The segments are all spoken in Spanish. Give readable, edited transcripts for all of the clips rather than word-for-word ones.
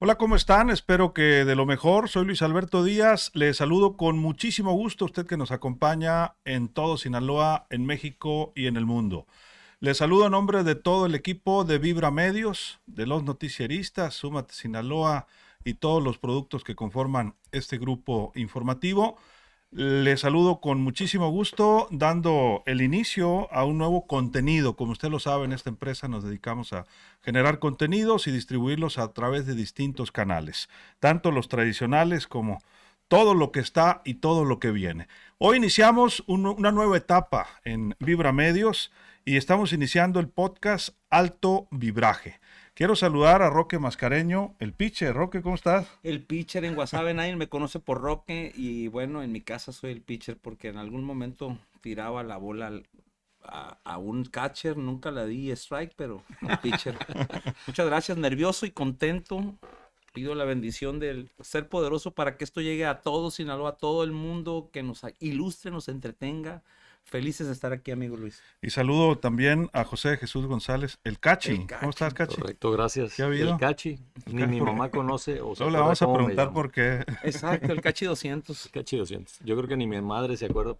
Hola, ¿cómo están? Espero que de lo mejor. Soy Luis Alberto Díaz. Les saludo con muchísimo gusto a usted que nos acompaña en todo Sinaloa, en México y en el mundo. Les saludo a nombre de todo el equipo de Vibra Medios, de los noticieristas, Súmate Sinaloa y todos los productos que conforman este grupo informativo. Les saludo con muchísimo gusto, dando el inicio a un nuevo contenido. Como usted lo sabe, en esta empresa nos dedicamos a generar contenidos y distribuirlos a través de distintos canales, tanto los tradicionales como todo lo que está y todo lo que viene. Hoy iniciamos una nueva etapa en Vibra Medios y estamos iniciando el podcast Alto Vibraje. Quiero saludar a Roque Mascareño, el pitcher. Roque, ¿cómo estás? El pitcher en Guasave, nadie me conoce por Roque y bueno, en mi casa soy el pitcher porque en algún momento tiraba la bola a un catcher, nunca la di strike, pero pitcher. Muchas gracias, nervioso y contento. Pido la bendición del ser poderoso para que esto llegue a todos, Sinaloa, a todo el mundo, que nos ilustre, nos entretenga. Felices de estar aquí, amigo Luis. Y saludo también a José Jesús González, el El Cachi. ¿Cómo estás, Cachi. Cachi? Correcto, ¿Qué ha gracias. El habido? Cachi, El ni Cachi, mi mamá conoce o se luego le acuerda vamos a cómo me preguntar llamo. por qué. Exacto, el Cachi 200. Cachi 200. Yo creo que ni mi madre se acuerda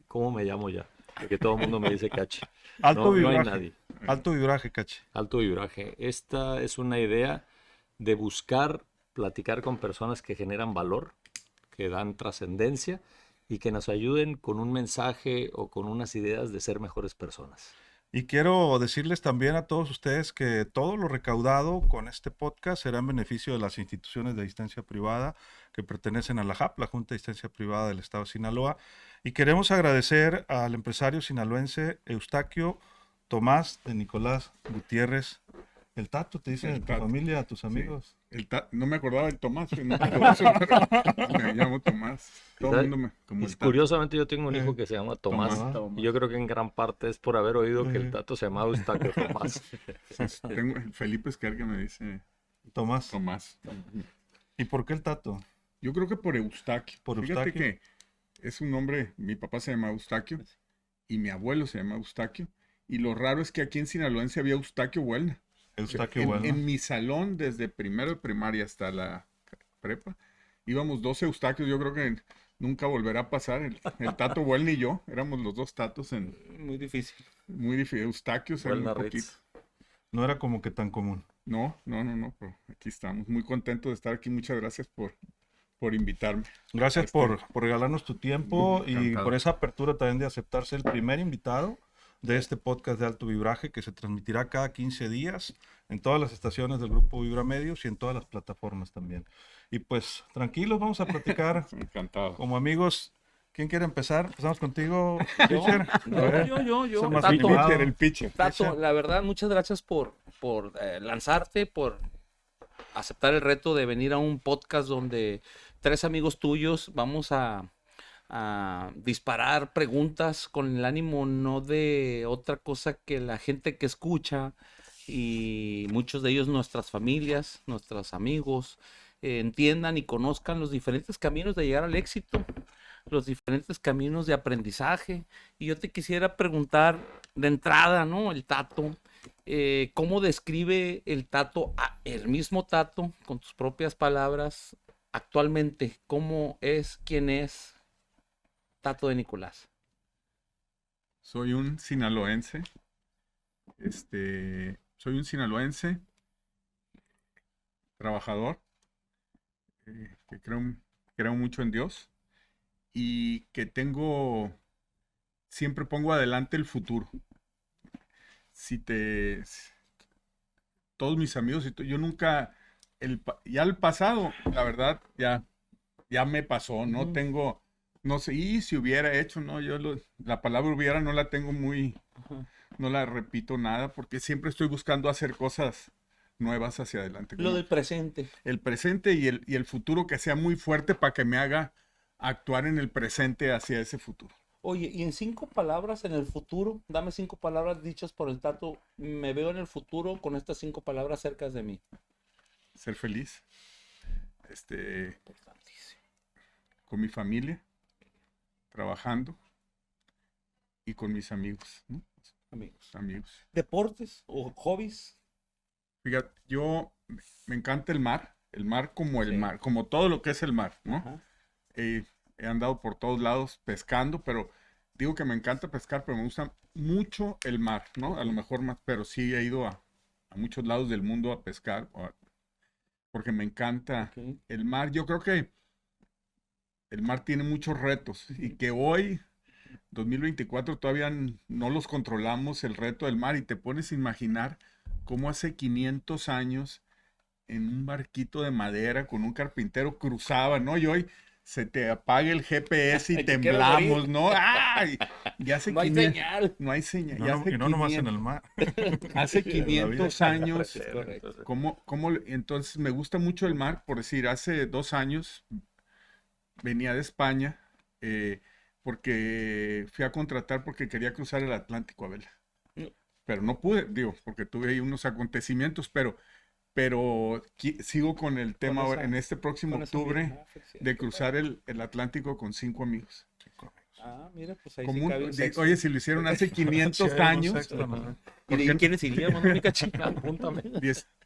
cómo me llamo ya. Porque todo el mundo me dice Cachi. Alto No, no hay vibraje. nadie. Alto vibraje, Cachi. Alto vibraje. Esta es una idea de buscar platicar con personas que generan valor, que dan trascendencia y que nos ayuden con un mensaje o con unas ideas de ser mejores personas. Y quiero decirles también a todos ustedes que todo lo recaudado con este podcast será en beneficio de las instituciones de asistencia privada que pertenecen a la JAP, la Junta de Asistencia Privada del Estado de Sinaloa. Y queremos agradecer al empresario sinaloense Eustaquio Tomás de Nicolás Gutiérrez. El Tato, te dicen El en tu Tato, familia, a tus sí. amigos. No me acordaba del Tomás, no, por eso me llamo Tomás. Todo el mundo como Y el Tato. curiosamente yo tengo un hijo que se llama Tomás, Tomás. y yo creo que en gran parte es por haber oído que el tato se llamaba Eustaquio Tomás. Tengo el Felipe Esquer que me dice Tomás. Tomás. ¿Y por qué el Tato? Yo creo que por Eustaquio. ¿Por Fíjate Eustaquio? que es un nombre, mi papá se llama Eustaquio y mi abuelo se llama Eustaquio. Y lo raro es que aquí en Sinaloense había Eustaquio Buelna. Eustaquio En, Bueno. en mi salón, desde primero de primaria hasta la prepa, íbamos dos Eustaquios. Yo creo que nunca volverá a pasar. El Tato Buelna y yo éramos los dos Tatos en Muy difícil. muy difícil. Eustaquios eran Buelna un poquito. Ritz. No era como que tan común. No, pero aquí estamos. Muy contentos de estar aquí. Muchas gracias por invitarme. Gracias Este, por regalarnos tu tiempo y encantado. por esa apertura también de aceptarse el primer invitado de este podcast de Alto Vibraje que se transmitirá cada 15 días en todas las estaciones del grupo Vibra Medios y en todas las plataformas también. Y pues tranquilos, vamos a platicar Encantado. como amigos. ¿Quién quiere empezar? Empezamos contigo, Yo, Fisher. A ver, yo, es el más Tato. animado. El pitcher. Tato, la verdad, muchas gracias por lanzarte, por aceptar el reto de venir a un podcast donde tres amigos tuyos vamos a disparar preguntas con el ánimo no de otra cosa que la gente que escucha y muchos de ellos nuestras familias, nuestros amigos, entiendan y conozcan los diferentes caminos de llegar al éxito, los diferentes caminos de aprendizaje. Y yo te quisiera preguntar de entrada, ¿no? El Tato, ¿cómo describe el Tato, el mismo Tato, con tus propias palabras, actualmente? ¿Cómo es, quién es Tato de Nicolás? Soy un sinaloense. Soy un sinaloense trabajador, que creo mucho en Dios y que siempre pongo adelante el futuro. Si te, Todos mis amigos, yo nunca, ya el pasado, la verdad, ya me pasó, no tengo, no sé, y si hubiera hecho, no, la palabra hubiera no la tengo no la repito nada, porque siempre estoy buscando hacer cosas nuevas hacia adelante. Lo del presente. El presente y el futuro que sea muy fuerte para que me haga actuar en el presente hacia ese futuro. Oye, y en 5 palabras en el futuro, dame 5 palabras dichas por el Tato. Me veo en el futuro con estas 5 palabras cerca de mí. Ser feliz, Importantísimo. con mi familia, trabajando y con mis amigos, ¿no? Amigos. Amigos. ¿Deportes o hobbies? Fíjate, me encanta el mar, El mar como el Sí. mar, como todo lo que es el mar, ¿no? Ajá. He andado por todos lados pescando, pero digo que me encanta pescar, pero me gusta mucho el mar, ¿no? A lo mejor más, pero sí he ido a muchos lados del mundo a pescar, porque me encanta Ok. el mar. Yo creo que el mar tiene muchos retos y que hoy, 2024, todavía no los controlamos, el reto del mar, y te pones a imaginar cómo hace 500 años en un barquito de madera con un carpintero cruzaba, ¿no? Y hoy se te apaga el GPS y Te quiero temblamos, morir. ¿no? ¡Ay! Y hace No hay 500 señal. no hay señal. No, Y hace y no nomás en 500 el mar. hace En la vida 500 años, Es correcto. entonces me gusta mucho el mar, por decir, hace 2 años venía de España, porque fui a contratar porque quería cruzar el Atlántico a vela. Mm. Pero no pude, digo, porque tuve ahí unos acontecimientos, pero sigo con el tema esa- ahora, en este próximo Con esa octubre, misma felicidad. de cruzar el Atlántico con 5 amigos. Ah, mira, pues ahí Como sí cabe un sexto. oye, si lo hicieron hace 500 Sí, hay unos años, extras, ¿no? ¿Y quiénes iríamos, no, mi cachita? Apúntame.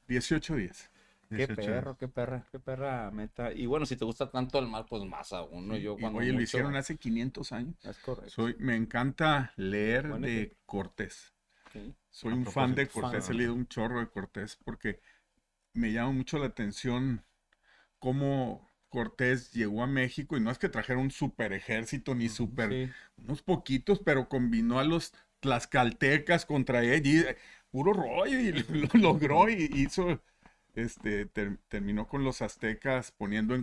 18 días. Qué 18 perro, qué perra meta. Y bueno, si te gusta tanto el mar, pues más aún, ¿no? Yo Y, cuando oye, lo mucho- hicieron hace 500 años. Es correcto. Me encanta leer Bueno, de Cortés. Ok. Soy A un fan de propósito, Cortés, he fan. leído un chorro de Cortés porque me llama mucho la atención cómo Cortés llegó a México, y no es que trajera un super ejército ni super, Sí. unos poquitos, pero combinó a los tlaxcaltecas contra él, y puro rollo, y lo logró, y hizo, terminó con los aztecas poniendo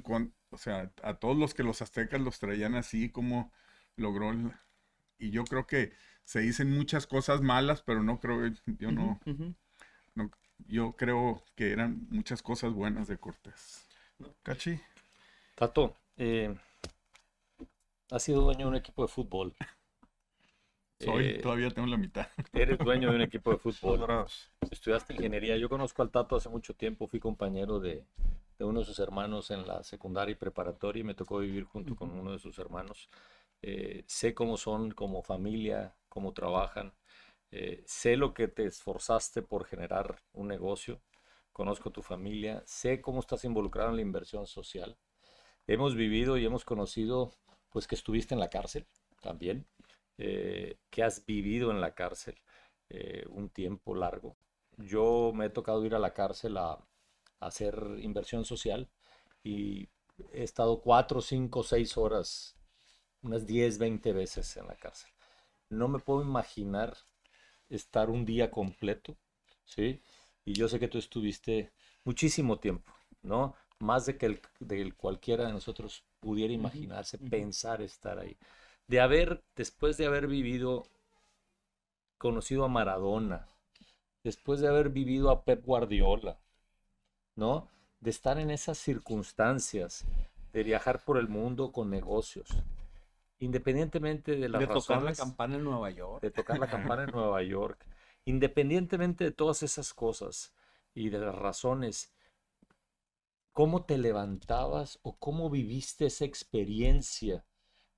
o sea, a todos los que los aztecas los traían así, como logró, y yo creo que se dicen muchas cosas malas, pero no creo, yo no, Ujú, ujú. no, yo creo que eran muchas cosas buenas de Cortés. Cachi, Tato, has sido dueño de un equipo de fútbol. Todavía tengo la mitad. Eres dueño de un equipo de los fútbol. Dorados. Estudiaste ingeniería. Yo conozco al Tato hace mucho tiempo. Fui compañero de uno de sus hermanos en la secundaria y preparatoria y me tocó vivir junto con uno de sus hermanos. Sé cómo son como familia, cómo trabajan. Sé lo que te esforzaste por generar un negocio. Conozco tu familia. Sé cómo estás involucrado en la inversión social. Hemos vivido y hemos conocido, pues, que estuviste en la cárcel también, que has vivido en la cárcel un tiempo largo. Yo me he tocado ir a la cárcel a hacer inversión social y he estado 4, 5, 6 horas, unas 10, 20 veces en la cárcel. No me puedo imaginar estar un día completo, ¿sí? Y yo sé que tú estuviste muchísimo tiempo, ¿no? Más de cualquiera de nosotros pudiera imaginarse, ujú. pensar estar ahí. Después de haber vivido, conocido a Maradona, después de haber vivido a Pep Guardiola, ¿no? De estar en esas circunstancias, de viajar por el mundo con negocios, independientemente de las De tocar la razones, campana en Nueva York. de tocar la campana en Nueva York, independientemente de todas esas cosas y de las razones, ¿cómo te levantabas o cómo viviste esa experiencia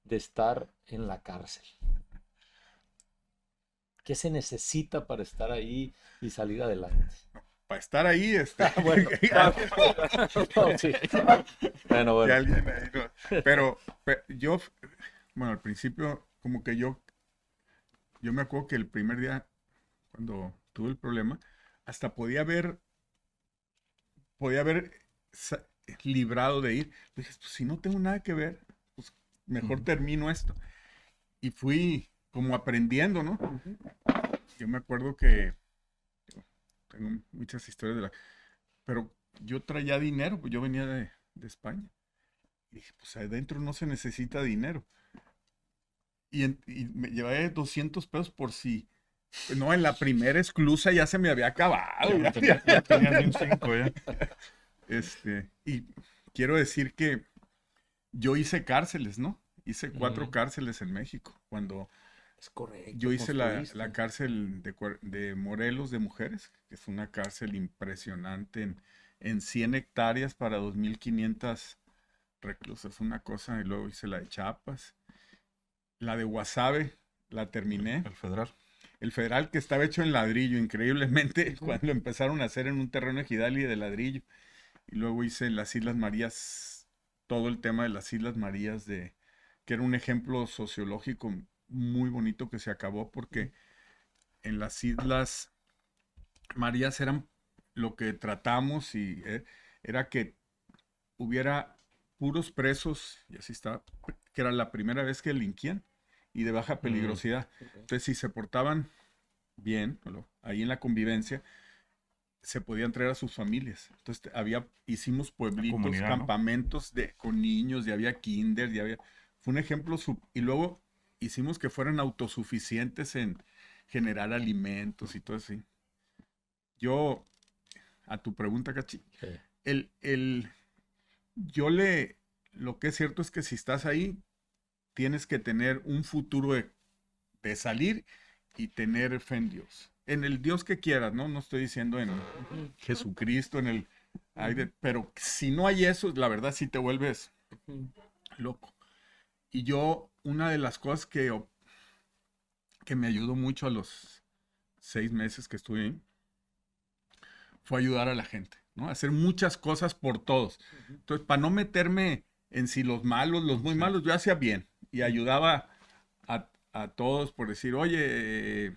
de estar en la cárcel? ¿Qué se necesita para estar ahí y salir adelante? Para estar ahí, Bueno, no, sí. Bueno, que bueno. alguien ahí pero yo, bueno, al principio, como que yo me acuerdo que el primer día, cuando tuve el problema, hasta podía haber librado de ir. Dije, pues si no tengo nada que ver, pues mejor termino esto. Y fui como aprendiendo, ¿no? Ujú. Yo me acuerdo que tengo muchas historias pero yo traía dinero, pues yo venía de España. Y dije, pues adentro no se necesita dinero. Y me llevé 200 pesos por si, no, en la primera esclusa ya se me había acabado. Ya tenías un 5 ya. Y quiero decir que yo hice cárceles, ¿no? Hice 4 cárceles en México. Cuando Es correcto. yo hice la construiste. cárcel de Morelos de mujeres, que es una cárcel impresionante en 100 hectáreas para 2.500 reclusas, una cosa. Y luego hice la de Chiapas. La de Guasave la terminé. El federal. El federal, que estaba hecho en ladrillo, increíblemente, cuando lo empezaron a hacer en un terreno ejidal y de ladrillo. Y luego hice en las Islas Marías, todo el tema de las Islas Marías, que era un ejemplo sociológico muy bonito que se acabó porque en las Islas Marías eran lo que tratamos y era que hubiera puros presos, y así está, que era la primera vez que delinquían y de baja peligrosidad. Entonces, si se portaban bien, ahí en la convivencia, se podían traer a sus familias. Entonces, hicimos pueblitos, comunidad, ¿no? campamentos con niños, y había kinder, fue un ejemplo, y luego hicimos que fueran autosuficientes en generar alimentos y todo así. Yo, a tu pregunta, Cachi, Sí. lo que es cierto es que si estás ahí, tienes que tener un futuro de salir y tener fe en Dios. En el Dios que quieras, ¿no? No estoy diciendo en Jesucristo, pero si no hay eso, la verdad sí te vuelves loco. Y yo, una de las cosas que me ayudó mucho a los 6 meses que estuve ahí, fue ayudar a la gente, ¿no? Hacer muchas cosas por todos. Entonces, para no meterme en si los malos, los muy malos, yo hacía bien y ayudaba a todos por decir, oye,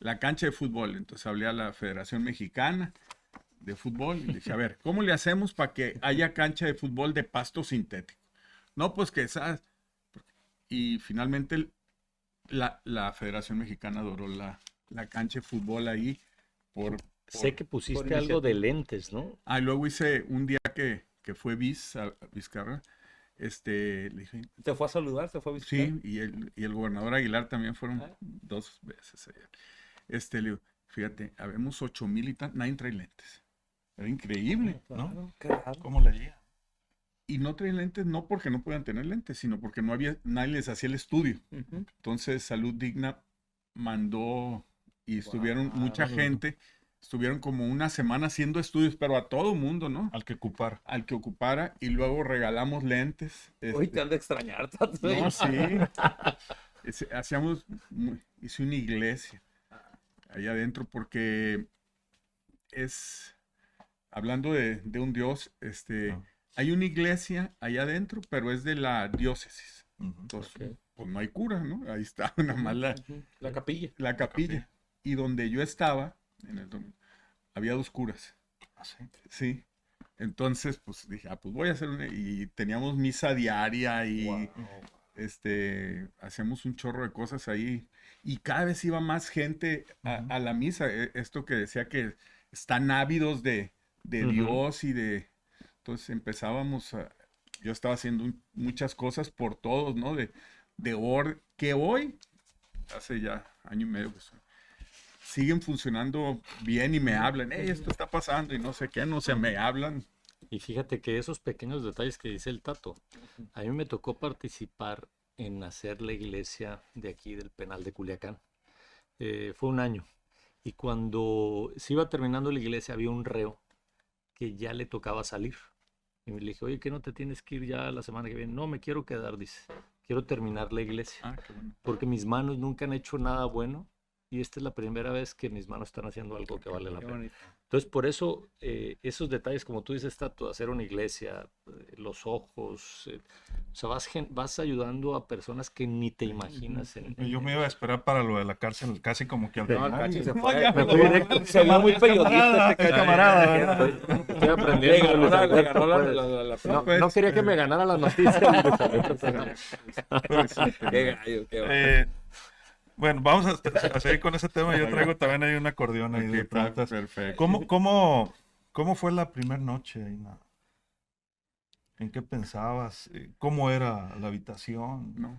la cancha de fútbol. Entonces hablé a la Federación Mexicana de Fútbol y le dije, a ver, ¿cómo le hacemos para que haya cancha de fútbol de pasto sintético? No, pues que esa... Y finalmente la Federación Mexicana adoró la cancha de fútbol ahí Sé que por pusiste algo de iniciativa. lentes, ¿no? luego hice un día que fue Vizcarra, le dije, ¿Te fue a saludar? ¿Te fue a visitar? sí, y el gobernador Aguilar también fueron 2 veces allá. Le digo, fíjate, habemos 8,000 y tal, nadie trae lentes. Era increíble. Claro, qué raro. ¿Cómo leía? Y no traen lentes no porque no puedan tener lentes, sino porque nadie les hacía el estudio. Ujú. Entonces Salud Digna mandó y estuvieron mucha Wow. gente, estuvieron como una semana haciendo estudios, pero a todo mundo, ¿no? Al que ocupar. Al que ocupara, y luego regalamos lentes. Uy, te han de extrañar, Tato. No, sí. Hice una iglesia allá adentro porque hablando de un Dios, Ah. hay una iglesia allá adentro, pero es de la diócesis. Ujú. Entonces, Ok. pues no hay cura, ¿no? Ahí está nada más Ujú. La capilla. la capilla. Y donde yo estaba, había 2 curas. Ah, sí. Sí. Entonces, pues dije, pues voy a hacer y teníamos misa diaria y Wow. hacíamos un chorro de cosas ahí. Y cada vez iba más gente a la misa. Esto que decía que están ávidos de Ujú. Dios entonces yo estaba haciendo muchas cosas por todos, ¿no? Que hoy, hace ya año y medio, pues, siguen funcionando bien y me hablan, hey, esto está pasando y no sé qué, no sé, me hablan. Y fíjate que esos pequeños detalles que dice el Tato, a mí me tocó participar en hacer la iglesia de aquí del penal de Culiacán. Fue un año. Y cuando se iba terminando la iglesia había un reo que ya le tocaba salir. Y me le dije, oye, ¿qué no te tienes que ir ya la semana que viene? No, me quiero quedar, dice. Quiero terminar la iglesia. Ah, qué bueno. Porque mis manos nunca han hecho nada bueno. Y esta es la primera vez que mis manos están haciendo algo que vale la Qué pena. bonito. Entonces, por eso, esos detalles, como tú dices, Tato, hacer una iglesia, los ojos, o sea, vas ayudando a personas que ni te imaginas. Yo me iba a esperar para lo de la cárcel, casi como que al No, el final. Cachi se No, fue. ya me lo fui va a directo. dar. Se ve muy periodista Camarada, este es Cachi. camarada, ¿verdad? Estoy Le aprendiendo. ganó Luis le Alberto, ganó pues. la pues, No quería que me ganara la noticia. Luis Alberto, pero- Qué gallo, qué va. Bueno, vamos a seguir con ese tema. Yo traigo también ahí un acordeón ahí Ok, de está preguntas. perfecto. ¿Cómo fue la primera noche ahí? ¿En qué pensabas? ¿Cómo era la habitación? No.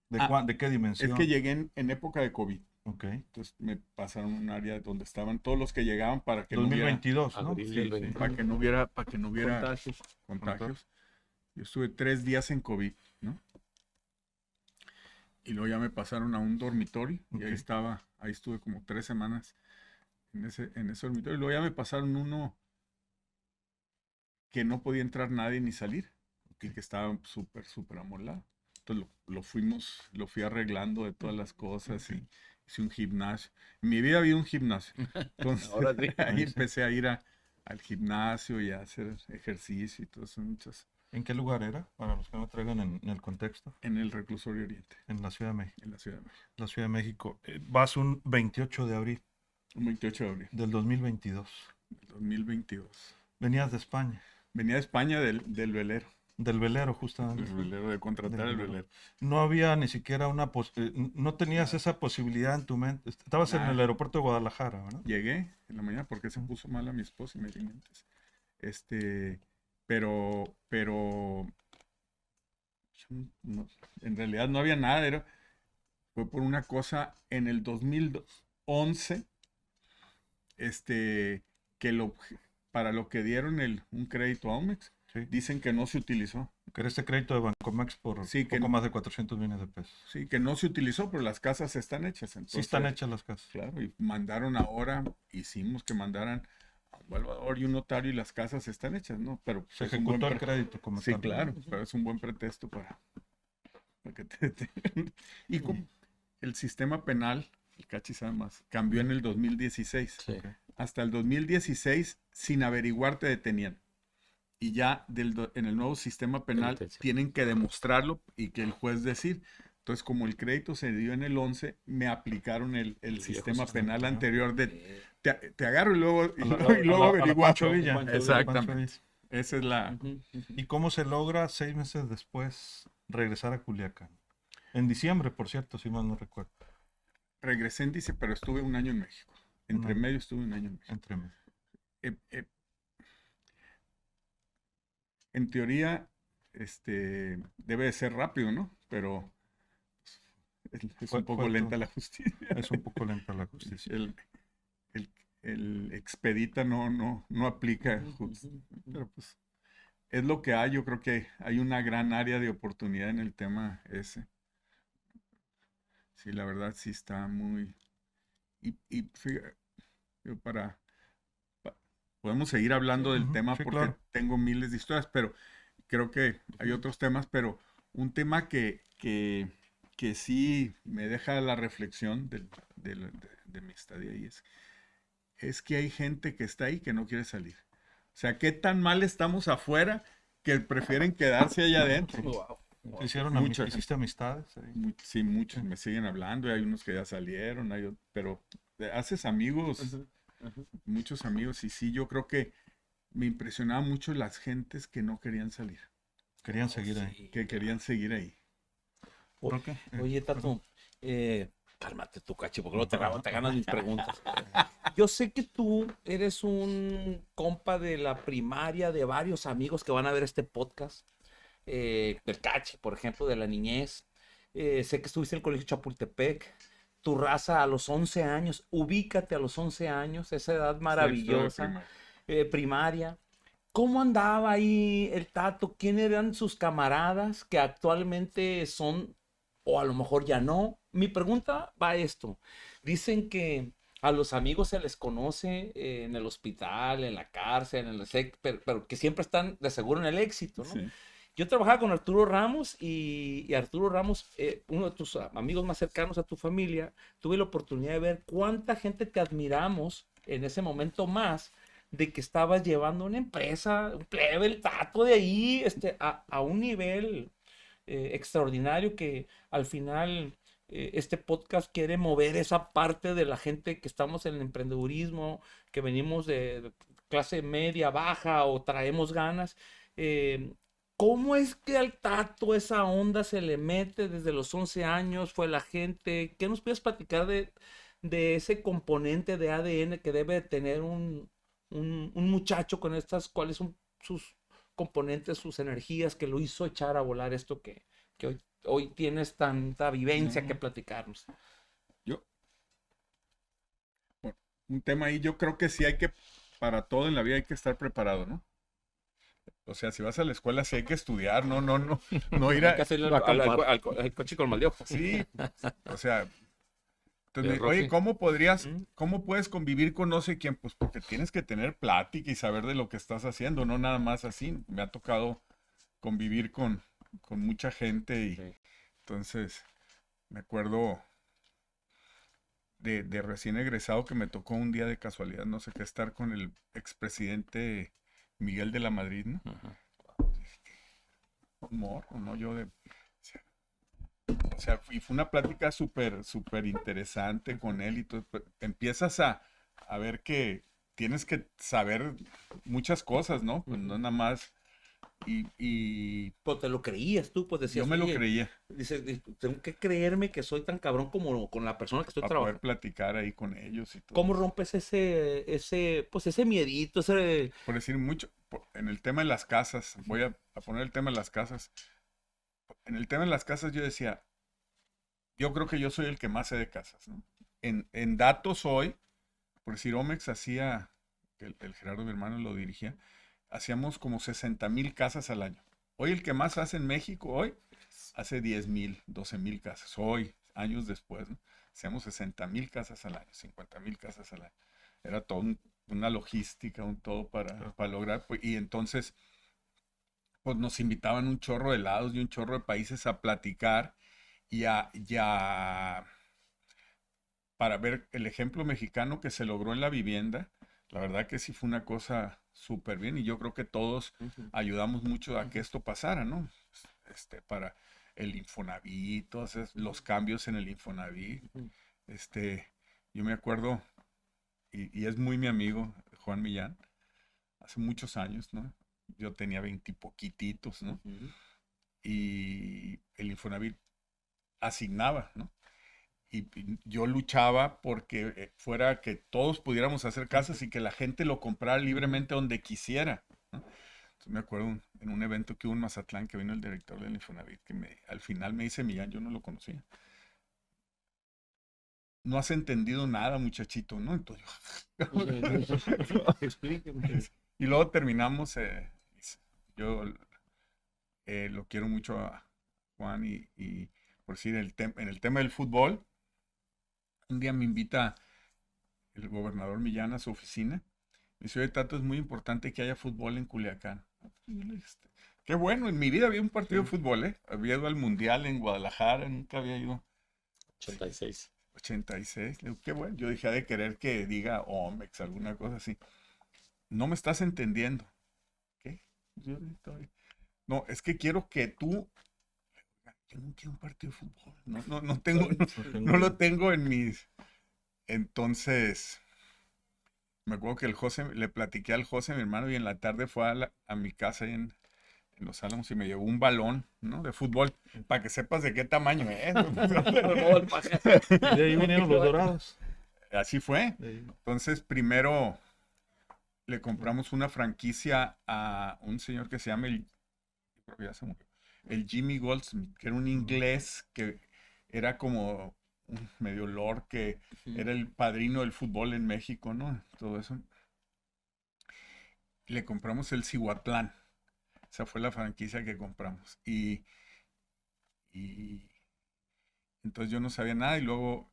¿De qué dimensión? Es que llegué en época de COVID. Ok. Entonces me pasaron a un área donde estaban todos los que llegaban para que no hubiera, 2022, ¿no? Abril sí, del sí, 20. para que no hubiera Contagios. contagios. Yo estuve 3 días en COVID, ¿no? Y luego ya me pasaron a un dormitorio y Ok. ahí estuve como 3 semanas en ese dormitorio. Y luego ya me pasaron uno que no podía entrar nadie ni salir y que estaba súper, súper amoldado. Entonces lo fui arreglando de todas las cosas y hice un gimnasio. En mi vida había un gimnasio. Entonces Ahora sí. ahí empecé a ir al gimnasio y a hacer ejercicio y todo eso, muchas, ¿En qué lugar era? Para los que no traigan en el contexto. en el Reclusorio Oriente, En la Ciudad de México. en la Ciudad de México. La Ciudad de México. Vas un 28 de abril Un 28 de abril del 2022. del 2022. Venías de España, Venía de España del velero. del velero justamente. El velero, de contratar Del el velero. velero. No había ni siquiera no tenías esa posibilidad en tu mente. Estabas en el Nada. aeropuerto de Guadalajara, ¿verdad? Llegué en la mañana porque se puso mal a mi esposa y me vine antes. Pero en realidad no había nada. Fue por una cosa en el 2011, que para lo que dieron un crédito a Omex, Sí. dicen que no se utilizó. Que era este crédito de Bancomex por Sí, que poco no. más de 400 millones de pesos. Sí, que no se utilizó, pero las casas están hechas. Sí Entonces, están hechas las casas. claro, y mandaron ahora, hicimos que mandaran a un evaluador y un notario y las casas están hechas, ¿no? Pero Se es un buen ejecutó el crédito como Sí, tal. claro, pero es un buen pretexto para que Y el sistema penal, el cachis además, cambió en el 2016. Sí. Ok. Hasta el 2016, sin averiguar, te detenían. Y ya en el nuevo sistema penal Penitencia. tienen que demostrarlo y que el juez decir. Entonces, como el crédito se dio en el 11, me aplicaron el viejo sistema sistema, penal ¿no? anterior de te agarro y luego, A la- y luego a la averiguar. Pancho Villa. Pancho Villa. Exactamente. Pancho Villa. Esa es la... Ujú, ujú. ¿Y cómo se logra 6 meses después regresar a Culiacán? En diciembre, por cierto, si mal no recuerdo. Regresé en diciembre, pero estuve un año en México. Entre año. medio estuve un año en México. Entre medio. En teoría, debe de ser rápido, ¿no? Pero es Fue- un poco fue lenta todo. la justicia. Es un poco lenta la justicia. El expedita no aplica. Ujú, ujú. Pero pues es lo que hay. Yo creo que hay una gran área de oportunidad en el tema ese. Sí, la verdad sí está muy... Y fíjate, yo podemos seguir hablando del Ujú, tema sí, porque claro. tengo miles de historias, pero creo que hay otros temas, pero un tema que sí me deja la reflexión de mi estadía ahí es que hay gente que está ahí que no quiere salir. O sea, ¿qué tan mal estamos afuera que prefieren quedarse allá adentro? Wow. Muchas. ¿Hiciste amistades ahí? Sí, muchos me siguen hablando, y hay unos que ya salieron, pero haces amigos, Ujú, ujú. muchos amigos, y sí, yo creo que me impresionaba mucho las gentes que no querían salir, Querían seguir ahí. Sí. que querían seguir ahí. ¿Por qué? Oye, Tato, cálmate tu cachi, porque luego te ganas mis preguntas. Yo sé que tú eres un compa de la primaria de varios amigos que van a ver este podcast. Del cachi, por ejemplo, de la niñez. Sé que estuviste en el colegio Chapultepec. Tu raza a los 11 años, ubícate a los 11 años, esa edad maravillosa. Primaria. ¿Cómo andaba ahí el Tato? ¿Quién eran sus camaradas que actualmente son, o a lo mejor ya no? Mi pregunta va a esto. Dicen que a los amigos se les conoce en el hospital, en la cárcel, en el SEC, pero que siempre están de seguro en el éxito, ¿no? Sí. Yo trabajaba con Arturo Ramos y Arturo Ramos, uno de tus amigos más cercanos a tu familia, tuve la oportunidad de ver cuánta gente te admiramos en ese momento más de que estabas llevando una empresa, un plebe, el Tato de ahí, a un nivel extraordinario que al final este podcast quiere mover esa parte de la gente que estamos en el emprendedurismo, que venimos de clase media, baja o traemos ganas. ¿Cómo es que al Tato esa onda se le mete desde los 11 años? ¿Fue la gente? ¿Qué nos puedes platicar de ese componente de ADN que debe tener un muchacho con cuáles son sus componentes, sus energías que lo hizo echar a volar esto que hoy tienes tanta vivencia que platicarnos? Yo, bueno, un tema ahí, yo creo que sí para todo en la vida hay que estar preparado, ¿no? O sea, si vas a la escuela sí hay que estudiar, no ir Hay que hacerle al coche con mal de ojo. Sí, o sea, entonces, Rocky. oye, ¿cómo puedes convivir con no sé quién? Pues porque tienes que tener plática y saber de lo que estás haciendo, no nada más así. Me ha tocado convivir con mucha gente y Sí. entonces me acuerdo de recién egresado que me tocó un día de casualidad, no sé qué, estar con el expresidente Miguel de la Madrid, ¿no? Humor, ¿no? O sea, y fue una plática súper interesante con él y tú empiezas a ver que tienes que saber muchas cosas, ¿no? Pues no nada más. Y Pues te lo creías tú, pues decías. yo me lo "Oye", creía dices, tengo que creerme que soy tan cabrón como con la persona que estoy para trabajando. poder platicar ahí con ellos y todo. ¿Cómo rompes ese miedito, ese... Por decir mucho, en el tema de las casas, voy a poner el tema de las casas. En el tema de las casas yo decía, yo creo que yo soy el que más sé de casas, ¿no? En datos hoy, por decir, Omex hacía, el Gerardo, mi hermano, lo dirigía, hacíamos como 60,000 casas al año. Hoy el que más hace en México, hoy, hace 10,000, 12,000 casas. Hoy, años después, ¿no? Hacíamos 60,000 casas al año, 50,000 casas al año. Era todo una logística, un todo para lograr. Pues, y entonces, pues nos invitaban un chorro de lados y un chorro de países a platicar y para ver el ejemplo mexicano que se logró en la vivienda. La verdad que sí fue una cosa súper bien y yo creo que todos ayudamos mucho a que esto pasara, ¿no? Para el Infonavit, todos los cambios en el Infonavit. Yo me acuerdo, y es muy mi amigo, Juan Millán, hace muchos años, ¿no? Yo tenía 20 y poquititos, ¿no? Y el Infonavit asignaba, ¿no? Y yo luchaba porque fuera que todos pudiéramos hacer casas y que la gente lo comprara libremente donde quisiera, ¿no? Entonces me acuerdo en un evento que hubo en Mazatlán que vino el director del Infonavit que al final me dice Millán, yo no lo conocía. No has entendido nada, muchachito, ¿no? Entonces y luego terminamos, yo lo quiero mucho a Juan y por decir, en el tema del fútbol, un día me invita el gobernador Millán a su oficina. Me dice, oye, Tato, es muy importante que haya fútbol en Culiacán. Y yo le dije, qué bueno, en mi vida había un partido de fútbol, ¿eh? Había ido al Mundial en Guadalajara, nunca había ido. 86. 86, le digo, qué bueno. Yo dije, ha de querer que diga Omex, alguna cosa así. No me estás entendiendo. ¿Qué? No, es que quiero que tú... Yo no quiero un partido de fútbol. No tengo, no lo tengo en mis... Entonces, me acuerdo que le platiqué al José, mi hermano, y en la tarde fue a mi casa ahí en Los Álamos y me llevó un balón, ¿no? De fútbol, para que sepas de qué tamaño es. De ahí vinieron los Dorados. Así fue. Entonces, primero le compramos una franquicia a un señor que se llama creo que ya se murió, el Jimmy Goldsmith, que era un inglés que era como un medio lord, que era el padrino del fútbol en México, ¿no? Todo eso. Le compramos el Cihuatlán. Esa fue la franquicia que compramos. Y entonces yo no sabía nada y luego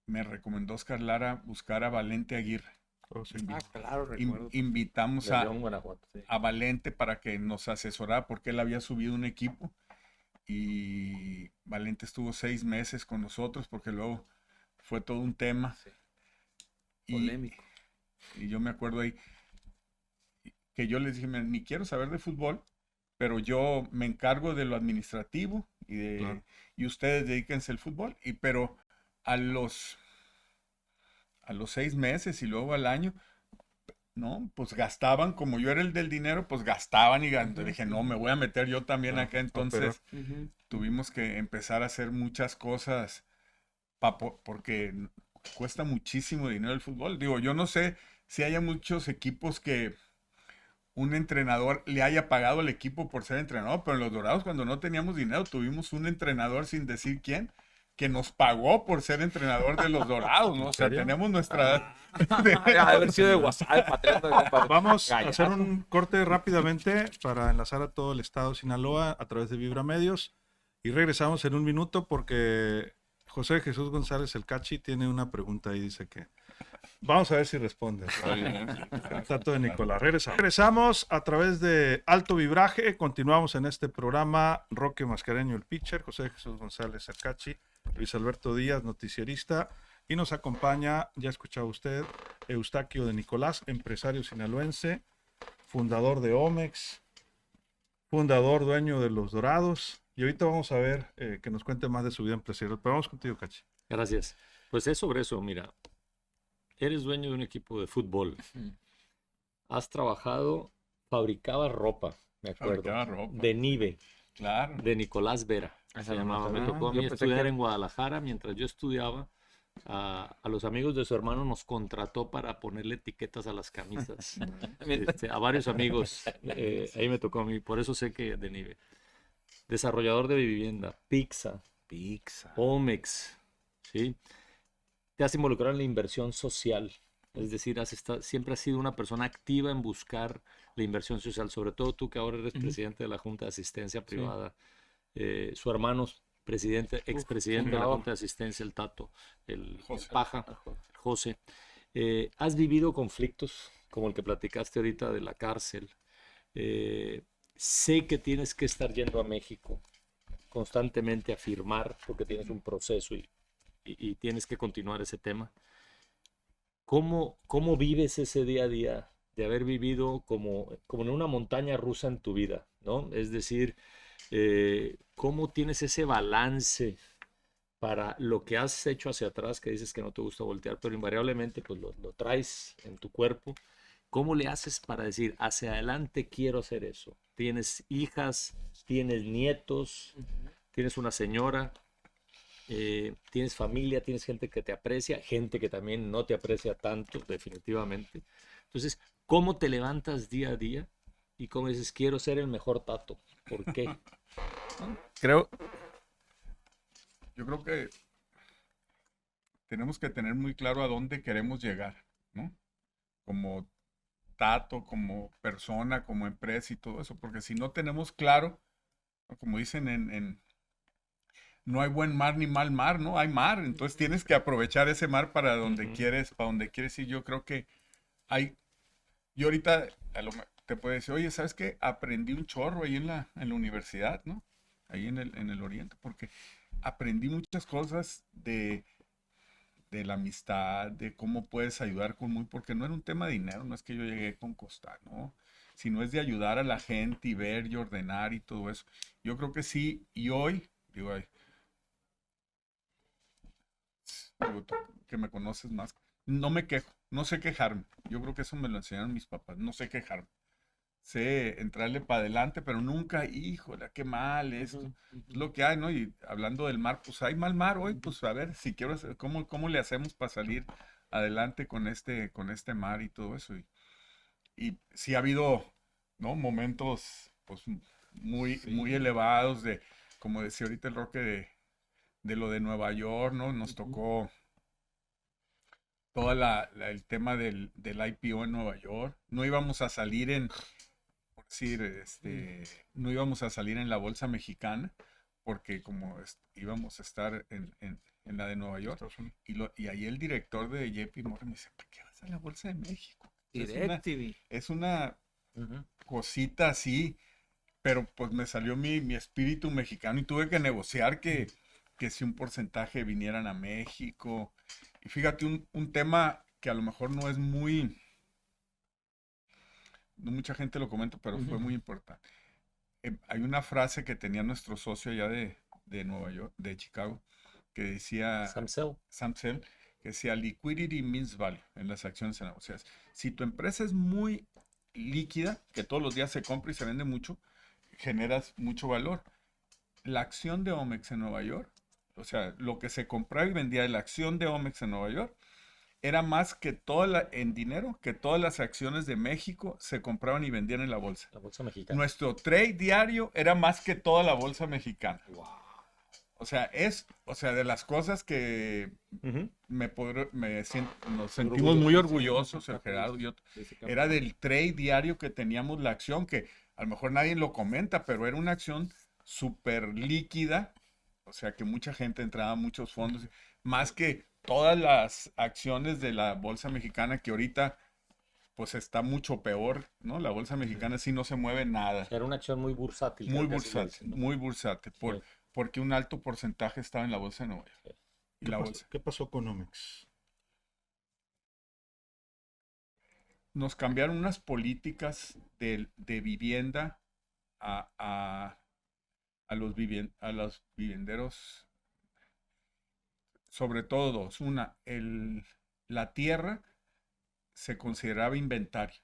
me recomendó Oscar Lara buscar a Valente Aguirre. Oh, sí. claro, recuerdo. Invitamos De León, Guanajuato, sí. a Valente para que nos asesorara porque él había subido un equipo y Valente estuvo 6 meses con nosotros porque luego fue todo un tema. Sí. Polémico. Y yo me acuerdo ahí que yo les dije, ni quiero saber de fútbol, pero yo me encargo de lo administrativo Claro. y ustedes dedíquense al fútbol. Pero a los 6 meses y luego al año, no, pues gastaban, como yo era el del dinero, pues gastaban y dije, no, me voy a meter yo también acá. Entonces tuvimos que empezar a hacer muchas cosas porque cuesta muchísimo dinero el fútbol. Digo, yo no sé si haya muchos equipos que un entrenador le haya pagado al equipo por ser entrenador, pero en los Dorados cuando no teníamos dinero tuvimos un entrenador sin decir quién, que nos pagó por ser entrenador de los Dorados, ¿no? O sea, tenemos nuestra... haber sido de WhatsApp, patriota. Vamos a hacer un corte rápidamente para enlazar a todo el estado de Sinaloa a través de Vibra Medios y regresamos en un minuto porque José Jesús González el Cachi tiene una pregunta y dice que vamos a ver si responde. Tato de Nicolás. Regresamos a través de Alto Vibraje. Continuamos en este programa. Roque Mascareño, el pitcher. José Jesús González el Cachi. Luis Alberto Díaz, noticierista, y nos acompaña, ya escuchaba usted, Eustaquio de Nicolás, empresario sinaloense, fundador de Omex, fundador, dueño de Los Dorados, y ahorita vamos a ver que nos cuente más de su vida empresarial. Pero vamos contigo, Cachi. Gracias. Pues es sobre eso, mira. Eres dueño de un equipo de fútbol. Has trabajado, fabricabas ropa, me acuerdo. Fabricaba ropa. De Nive, Claro. de Nicolás Vera. Esa Se no llamaba. la Me sabía. tocó a Yo mí pensé estudiar que- en Guadalajara. Mientras yo estudiaba, a los amigos de su hermano nos contrató para ponerle etiquetas a las camisas. A varios amigos. Ahí me tocó a mí. Por eso sé que de Nive. Desarrollador de vivienda, Pizza, Omex, ¿sí? Te has involucrado en la inversión social, es decir, siempre has sido una persona activa en buscar la inversión social, sobre todo tú que ahora eres presidente de la Junta de Asistencia Privada, su hermano expresidente de la fundador. Junta de Asistencia, el Tato, el José. Paja, José. Has vivido conflictos como el que platicaste ahorita de la cárcel. Sé que tienes que estar yendo a México constantemente a firmar porque tienes un proceso y tienes que continuar ese tema. ¿Cómo vives ese día a día de haber vivido como en una montaña rusa en tu vida, ¿no? Es decir, ¿cómo tienes ese balance para lo que has hecho hacia atrás, que dices que no te gusta voltear, pero invariablemente pues lo traes en tu cuerpo? ¿Cómo le haces para decir, hacia adelante quiero hacer eso? ¿Tienes hijas? ¿Tienes nietos? ¿Tienes una señora? ¿Tienes familia? ¿Tienes gente que te aprecia? Gente que también no te aprecia tanto, definitivamente. Entonces, ¿cómo te levantas día a día? Y cómo dices, quiero ser el mejor Tato. ¿Por qué? Yo creo que tenemos que tener muy claro a dónde queremos llegar, ¿no? Como Tato, como persona, como empresa y todo eso, porque si no tenemos claro, ¿no? Como dicen no hay buen mar ni mal mar, ¿no? Hay mar, entonces tienes que aprovechar ese mar para donde quieres ir. Yo creo que yo ahorita te puedo decir, oye, ¿sabes qué? Aprendí un chorro ahí en la universidad, ¿no? Ahí en el Oriente, porque aprendí muchas cosas de la amistad, de cómo puedes ayudar porque no era un tema de dinero, no es que yo llegué con costar, ¿no? Sino es de ayudar a la gente y ver y ordenar y todo eso. Yo creo que sí, y hoy, digo, tú que me conoces más, no me quejo, no sé quejarme. Yo creo que eso me lo enseñaron mis papás, no sé quejarme. Sé entrarle para adelante, pero nunca, híjole, qué mal esto. Es lo que hay, ¿no? Y hablando del mar, pues hay mal mar hoy, pues a ver, si quiero hacer, ¿cómo le hacemos para salir adelante con este mar y todo eso? Y sí ha habido, ¿no? Momentos, pues, muy elevados como decía ahorita el Roque, de lo de Nueva York, ¿no? Nos tocó todo el tema del IPO en Nueva York. No íbamos a salir por decir, no íbamos a salir en la bolsa mexicana, porque como íbamos a estar en la de Nueva York. Y ahí el director de JP Morgan me dice, ¿para qué vas a la bolsa de México? Es una cosita así, pero pues me salió mi espíritu mexicano y tuve que negociar que si un porcentaje vinieran a México. Y fíjate, un tema que a lo mejor no mucha gente lo comenta, pero fue muy importante. Hay una frase que tenía nuestro socio allá de Nueva York, de Chicago, que decía Sam Zell, que decía liquidity means value en las acciones. O sea, si tu empresa es muy líquida, que todos los días se compra y se vende mucho, generas mucho valor. La acción de Omex en Nueva York, o sea, lo que se compraba y vendía de la acción de Omex en Nueva York, era más que en dinero, que todas las acciones de México se compraban y vendían en la bolsa. la bolsa mexicana. Nuestro trade diario era más que toda la bolsa mexicana. Wow. O sea, de las cosas que nos sentimos muy orgullosos, el Gerardo y yo, era del trade diario que teníamos la acción, que a lo mejor nadie lo comenta, pero era una acción súper líquida, o sea que mucha gente entraba, muchos fondos, más que todas las acciones de la bolsa mexicana, que ahorita pues está mucho peor, ¿no? La bolsa mexicana sí no se mueve nada. Era una acción muy bursátil. Muy bursátil, muy bursátil. porque un alto porcentaje estaba en la bolsa de Nueva York. Y la bolsa. ¿Qué pasó con Omex? Nos cambiaron unas políticas de vivienda a los vivienderos, sobre todo dos. Una, la tierra se consideraba inventario.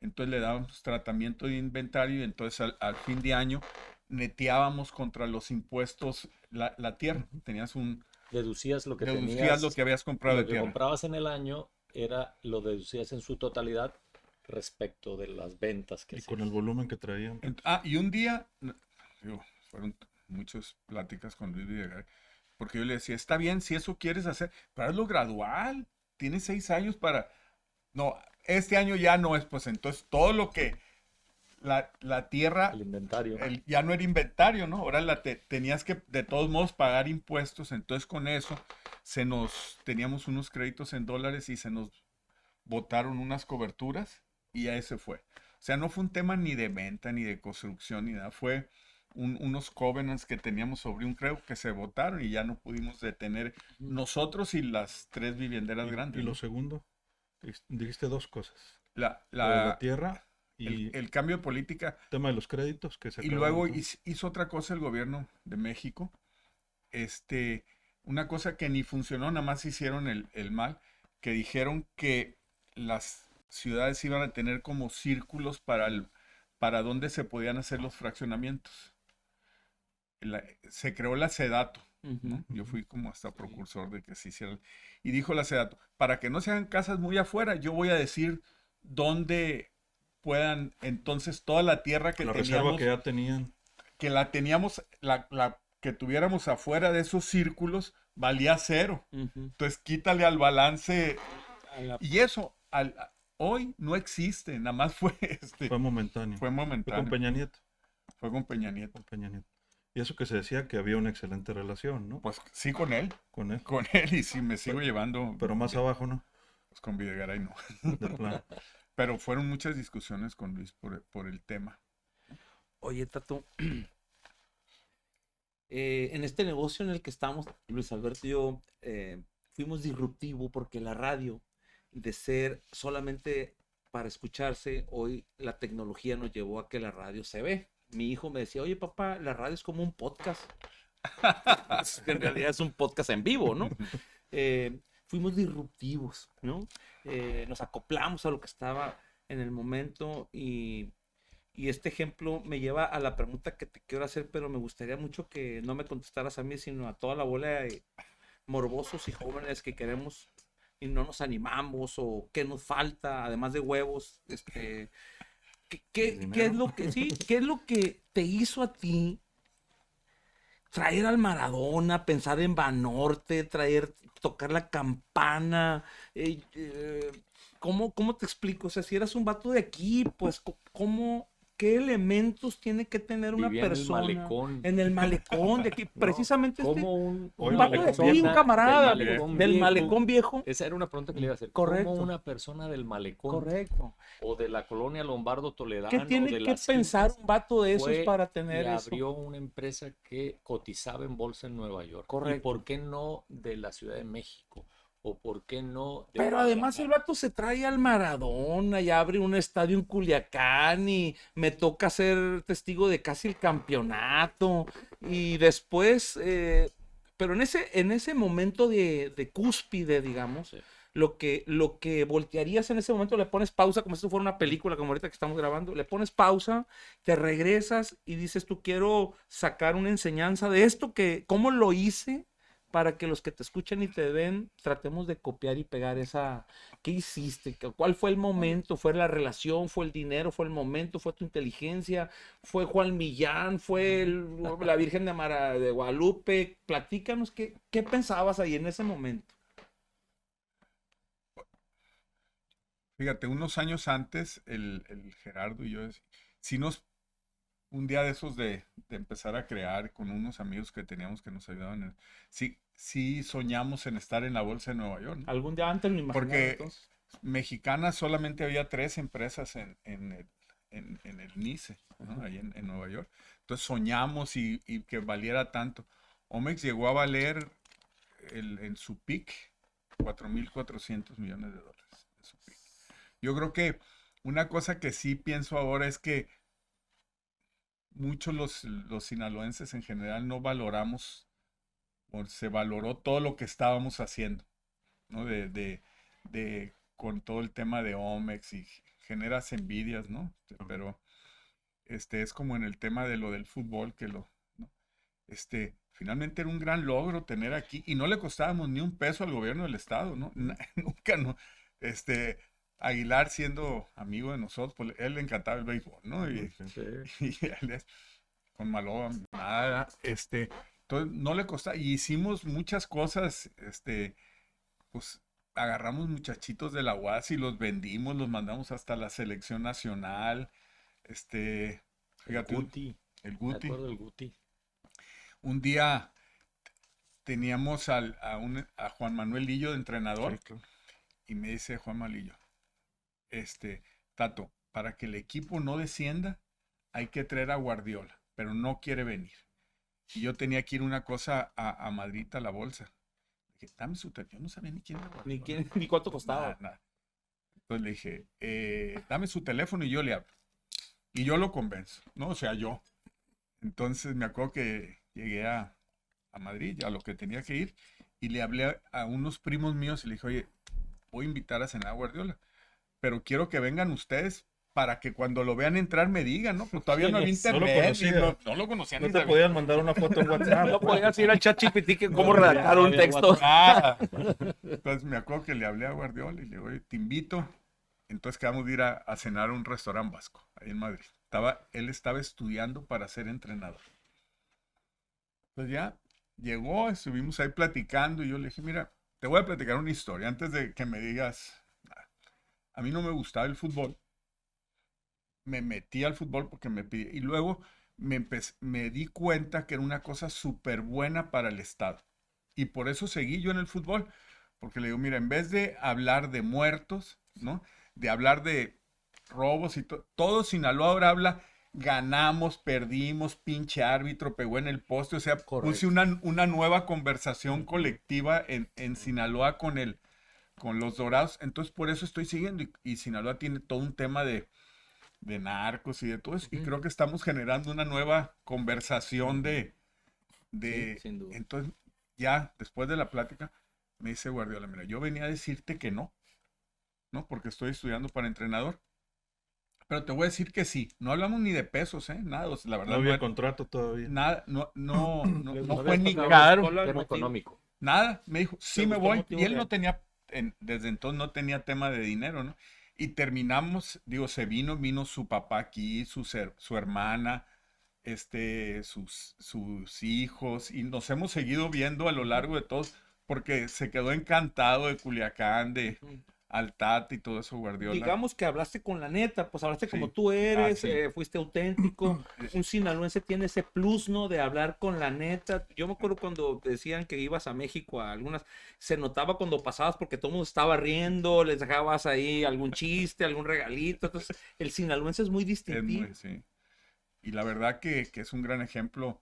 Entonces le dábamos tratamiento de inventario y entonces al fin de año neteábamos contra los impuestos la tierra. Tenías Deducías lo que deducías lo que habías comprado lo de que tierra. comprabas en el año, lo deducías en su totalidad respecto de las ventas que Y hacías. con el volumen que traían. Y un día, digo, fueron muchas pláticas con Luis Videgaray, porque yo le decía, está bien, si eso quieres hacer, pero hazlo gradual, tienes 6 años para... No, este año ya no es, pues entonces todo lo que la tierra El inventario. ya no era inventario, ¿no? Ahora tenías que de todos modos pagar impuestos, entonces con eso teníamos unos créditos en dólares y se nos botaron unas coberturas y ya ese fue. O sea, no fue un tema ni de venta, ni de construcción, ni nada, fue unos covenants que teníamos sobre un crédito que se botaron y ya no pudimos detener nosotros y las 3 vivienderas grandes. Y lo ¿no? segundo, dijiste dos cosas. La Lo de la tierra y el cambio de política. el tema de los créditos que se Y acabaron luego todos. hizo otra cosa el gobierno de México. Una cosa que ni funcionó, nada más hicieron el mal, que dijeron que las ciudades iban a tener como círculos para donde se podían hacer los fraccionamientos. Se creó la SEDATO, ¿no? Yo fui como hasta precursor de que se hiciera. Y dijo la SEDATO, para que no se hagan casas muy afuera, yo voy a decir dónde puedan, entonces toda la tierra que La reserva teníamos, que ya tenían. que la teníamos, la que tuviéramos afuera de esos círculos, valía 0. Entonces quítale al balance. Y eso hoy no existe, nada más fue Fue momentáneo. fue Fue momentáneo. con Peña Nieto. Fue con Peña Nieto. Con Peña Nieto. Y eso que se decía que había una excelente relación, ¿no? Pues sí con él, Con él. y sí me sigo llevando. Pero más abajo, ¿no? Pues con Videgaray no. De plano. Pero fueron muchas discusiones con Luis por el tema. Oye, Tato, en este negocio en el que estamos, Luis Alberto y yo, fuimos disruptivo porque la radio, de ser solamente para escucharse, hoy la tecnología nos llevó a que la radio se ve. Mi hijo me decía, oye papá, la radio es como un podcast. En realidad es un podcast en vivo, ¿no? Fuimos disruptivos, ¿no? Nos acoplamos a lo que estaba en el momento y este ejemplo me lleva a la pregunta que te quiero hacer, pero me gustaría mucho que no me contestaras a mí, sino a toda la bola de morbosos y jóvenes que queremos y no nos animamos o qué nos falta, además de huevos, ¿qué es lo que, sí, qué es lo que te hizo a ti traer al Maradona, pensar en Banorte, tocar la campana? ¿Cómo te explico? O sea, si eras un vato de aquí, pues, ¿qué elementos tiene que tener una Vivía persona en el malecón de aquí? No, precisamente como un una vato de persona aquí, un camarada del del malecón viejo. Esa era una pregunta que le iba a hacer. Correcto. ¿Cómo una persona del malecón Correcto. o de la colonia Lombardo Toledano ¿Qué o tiene de que las pensar Quintas un vato de esos fue para tener y eso? abrió una empresa que cotizaba en bolsa en Nueva York? Correcto. ¿Y por qué no de la Ciudad de México? ¿O por qué no de Pero además el Guadalajara? vato se trae al Maradona y abre un estadio en Culiacán y me toca ser testigo de casi el campeonato. Y después, pero en ese momento de cúspide, digamos, Sí. lo que voltearías en ese momento, le pones pausa, como si esto fuera una película, como ahorita que estamos grabando, le pones pausa, te regresas y dices, tú quiero sacar una enseñanza de esto, ¿cómo lo hice? Para que los que te escuchen y te ven, tratemos de copiar y pegar esa. ¿Qué hiciste? ¿Cuál fue el momento? ¿Fue la relación? ¿Fue el dinero? ¿Fue el momento? ¿Fue tu inteligencia? ¿Fue Juan Millán? ¿Fue la Virgen de Guadalupe? Platícanos, ¿qué pensabas ahí en ese momento? Fíjate, unos años antes, el Gerardo y yo, un día de esos de empezar a crear con unos amigos que teníamos que nos ayudaban, sí soñamos en estar en la bolsa de Nueva York, ¿no? Algún día antes me imaginaba Porque entonces. mexicanas solamente había 3 empresas en el Nice, ¿no? Ahí en Nueva York. Entonces soñamos y que valiera tanto. Omex llegó a valer en su peak 4.400 millones de dólares. En su peak. Yo creo que una cosa que sí pienso ahora es que muchos los sinaloenses en general no valoramos, o se valoró todo lo que estábamos haciendo, ¿no? Con todo el tema de Omex y generas envidias, ¿no? Pero es como en el tema de lo del fútbol, que ¿no? Finalmente era un gran logro tener aquí, y no le costábamos ni un peso al gobierno del estado, ¿no? Nunca, ¿no? Aguilar, siendo amigo de nosotros, pues él le encantaba el béisbol, ¿no? Y él con Maloba, nada, entonces no le costaba, y hicimos muchas cosas, pues agarramos muchachitos de la UAS y los vendimos, los mandamos hasta la selección nacional, fíjate, El Guti. el Me Guti. acuerdo del Guti. Un día teníamos a Juan Manuel Lillo de entrenador, Sí, claro. y me dice Juan Malillo, Tato, para que el equipo no descienda, hay que traer a Guardiola, pero no quiere venir. Y yo tenía que ir una cosa a Madrid, a la bolsa. Dije, dame su teléfono. Yo no sabía ni quién era Guardiola. Ni cuánto costaba. Nada. Entonces le dije, dame su teléfono y yo le hablo. Y yo lo convenzo, ¿no? O sea, yo. Entonces me acuerdo que llegué a Madrid, a lo que tenía que ir, y le hablé a unos primos míos y le dije, oye, voy a invitar a cenar a Guardiola, pero quiero que vengan ustedes para que cuando lo vean entrar me digan, ¿no? Pues todavía no había No lo internet, conocía. no lo conocían. No ni te sabían podían mandar una foto en WhatsApp. No podías ir al chat GPT que cómo No, redactar un había texto. nada. Entonces me acuerdo que le hablé a Guardiola y le digo, oye, te invito. Entonces quedamos de ir a cenar a un restaurante vasco, ahí en Madrid. Él estaba estudiando para ser entrenador. Pues ya llegó, estuvimos ahí platicando y yo le dije, mira, te voy a platicar una historia antes de que me digas. A mí no me gustaba el fútbol. Me metí al fútbol porque me pidí. Y luego me di cuenta que era una cosa súper buena para el Estado. Y por eso seguí yo en el fútbol. Porque le digo, mira, en vez de hablar de muertos, ¿no? De hablar de robos y todo Sinaloa ahora habla, ganamos, perdimos, pinche árbitro, pegó en el poste. O sea, puse una nueva conversación colectiva en Sinaloa con los Dorados. Entonces, por eso estoy siguiendo. Y Sinaloa tiene todo un tema de narcos y de todo eso. Y creo que estamos generando una nueva conversación Sí, sin duda. Entonces, ya después de la plática, me dice Guardiola, mira, yo venía a decirte que no, porque estoy estudiando para entrenador. Pero te voy a decir que sí. No hablamos ni de pesos, nada. O sea, la verdad, No había contrato todavía. nada, no No fue ni había caro. tema económico. Nada, me dijo, sí ¿Te me gustó el voy. motivo Y él real? no tenía, desde entonces no tenía tema de dinero, ¿no? Y terminamos, digo, vino su papá aquí, su hermana, sus hijos, y nos hemos seguido viendo a lo largo de todos, porque se quedó encantado de Culiacán, de Altate y todo eso, Guardiola. Digamos que hablaste con la neta, pues hablaste como Sí. tú eres, Sí. fuiste auténtico. Un sinaloense tiene ese plus, ¿no? De hablar con la neta. Yo me acuerdo cuando decían que ibas a México a algunas, se notaba cuando pasabas porque todo el mundo estaba riendo, les dejabas ahí algún chiste, algún regalito. Entonces, el sinaloense es muy distintivo. Sí. Y la verdad que es un gran ejemplo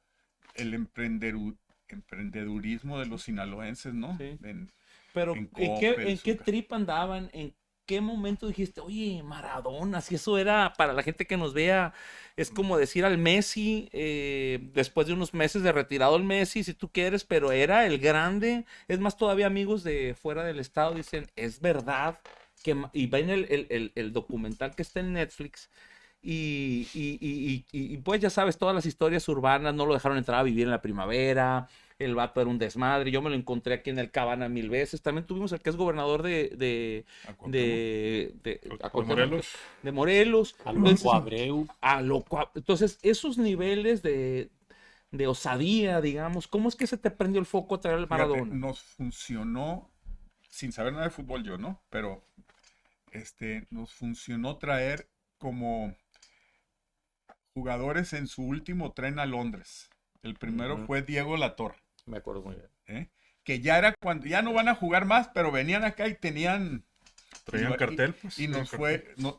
el emprendedurismo de los sinaloenses, ¿no? Sí. En Pero, en ¿en Coppel, qué Zucca. trip andaban? ¿En qué momento dijiste, oye, Maradona? Si eso era, para la gente que nos vea, es como decir al Messi, después de unos meses de retirado el Messi, si tú quieres, pero era el grande. Es más, todavía amigos de fuera del estado dicen, es verdad, y ven el documental que está en Netflix. Y pues ya sabes, todas las historias urbanas, no lo dejaron entrar a vivir en la primavera, el vato era un desmadre, yo me lo encontré aquí en el Cabana 1000 veces, también tuvimos el que es gobernador de Morelos. de Morelos. A Entonces, Loco Abreu. entonces, esos niveles de osadía, digamos, ¿cómo es que se te prendió el foco a traer al Fíjate, Maradona? nos funcionó, sin saber nada de fútbol yo, ¿no? Pero nos funcionó traer como jugadores en su último tren a Londres. El primero fue Diego Latorre, Me acuerdo muy bien. que ya era cuando ya no van a jugar más, pero venían acá y tenían Traían cartel, pues. Y nos traían fue,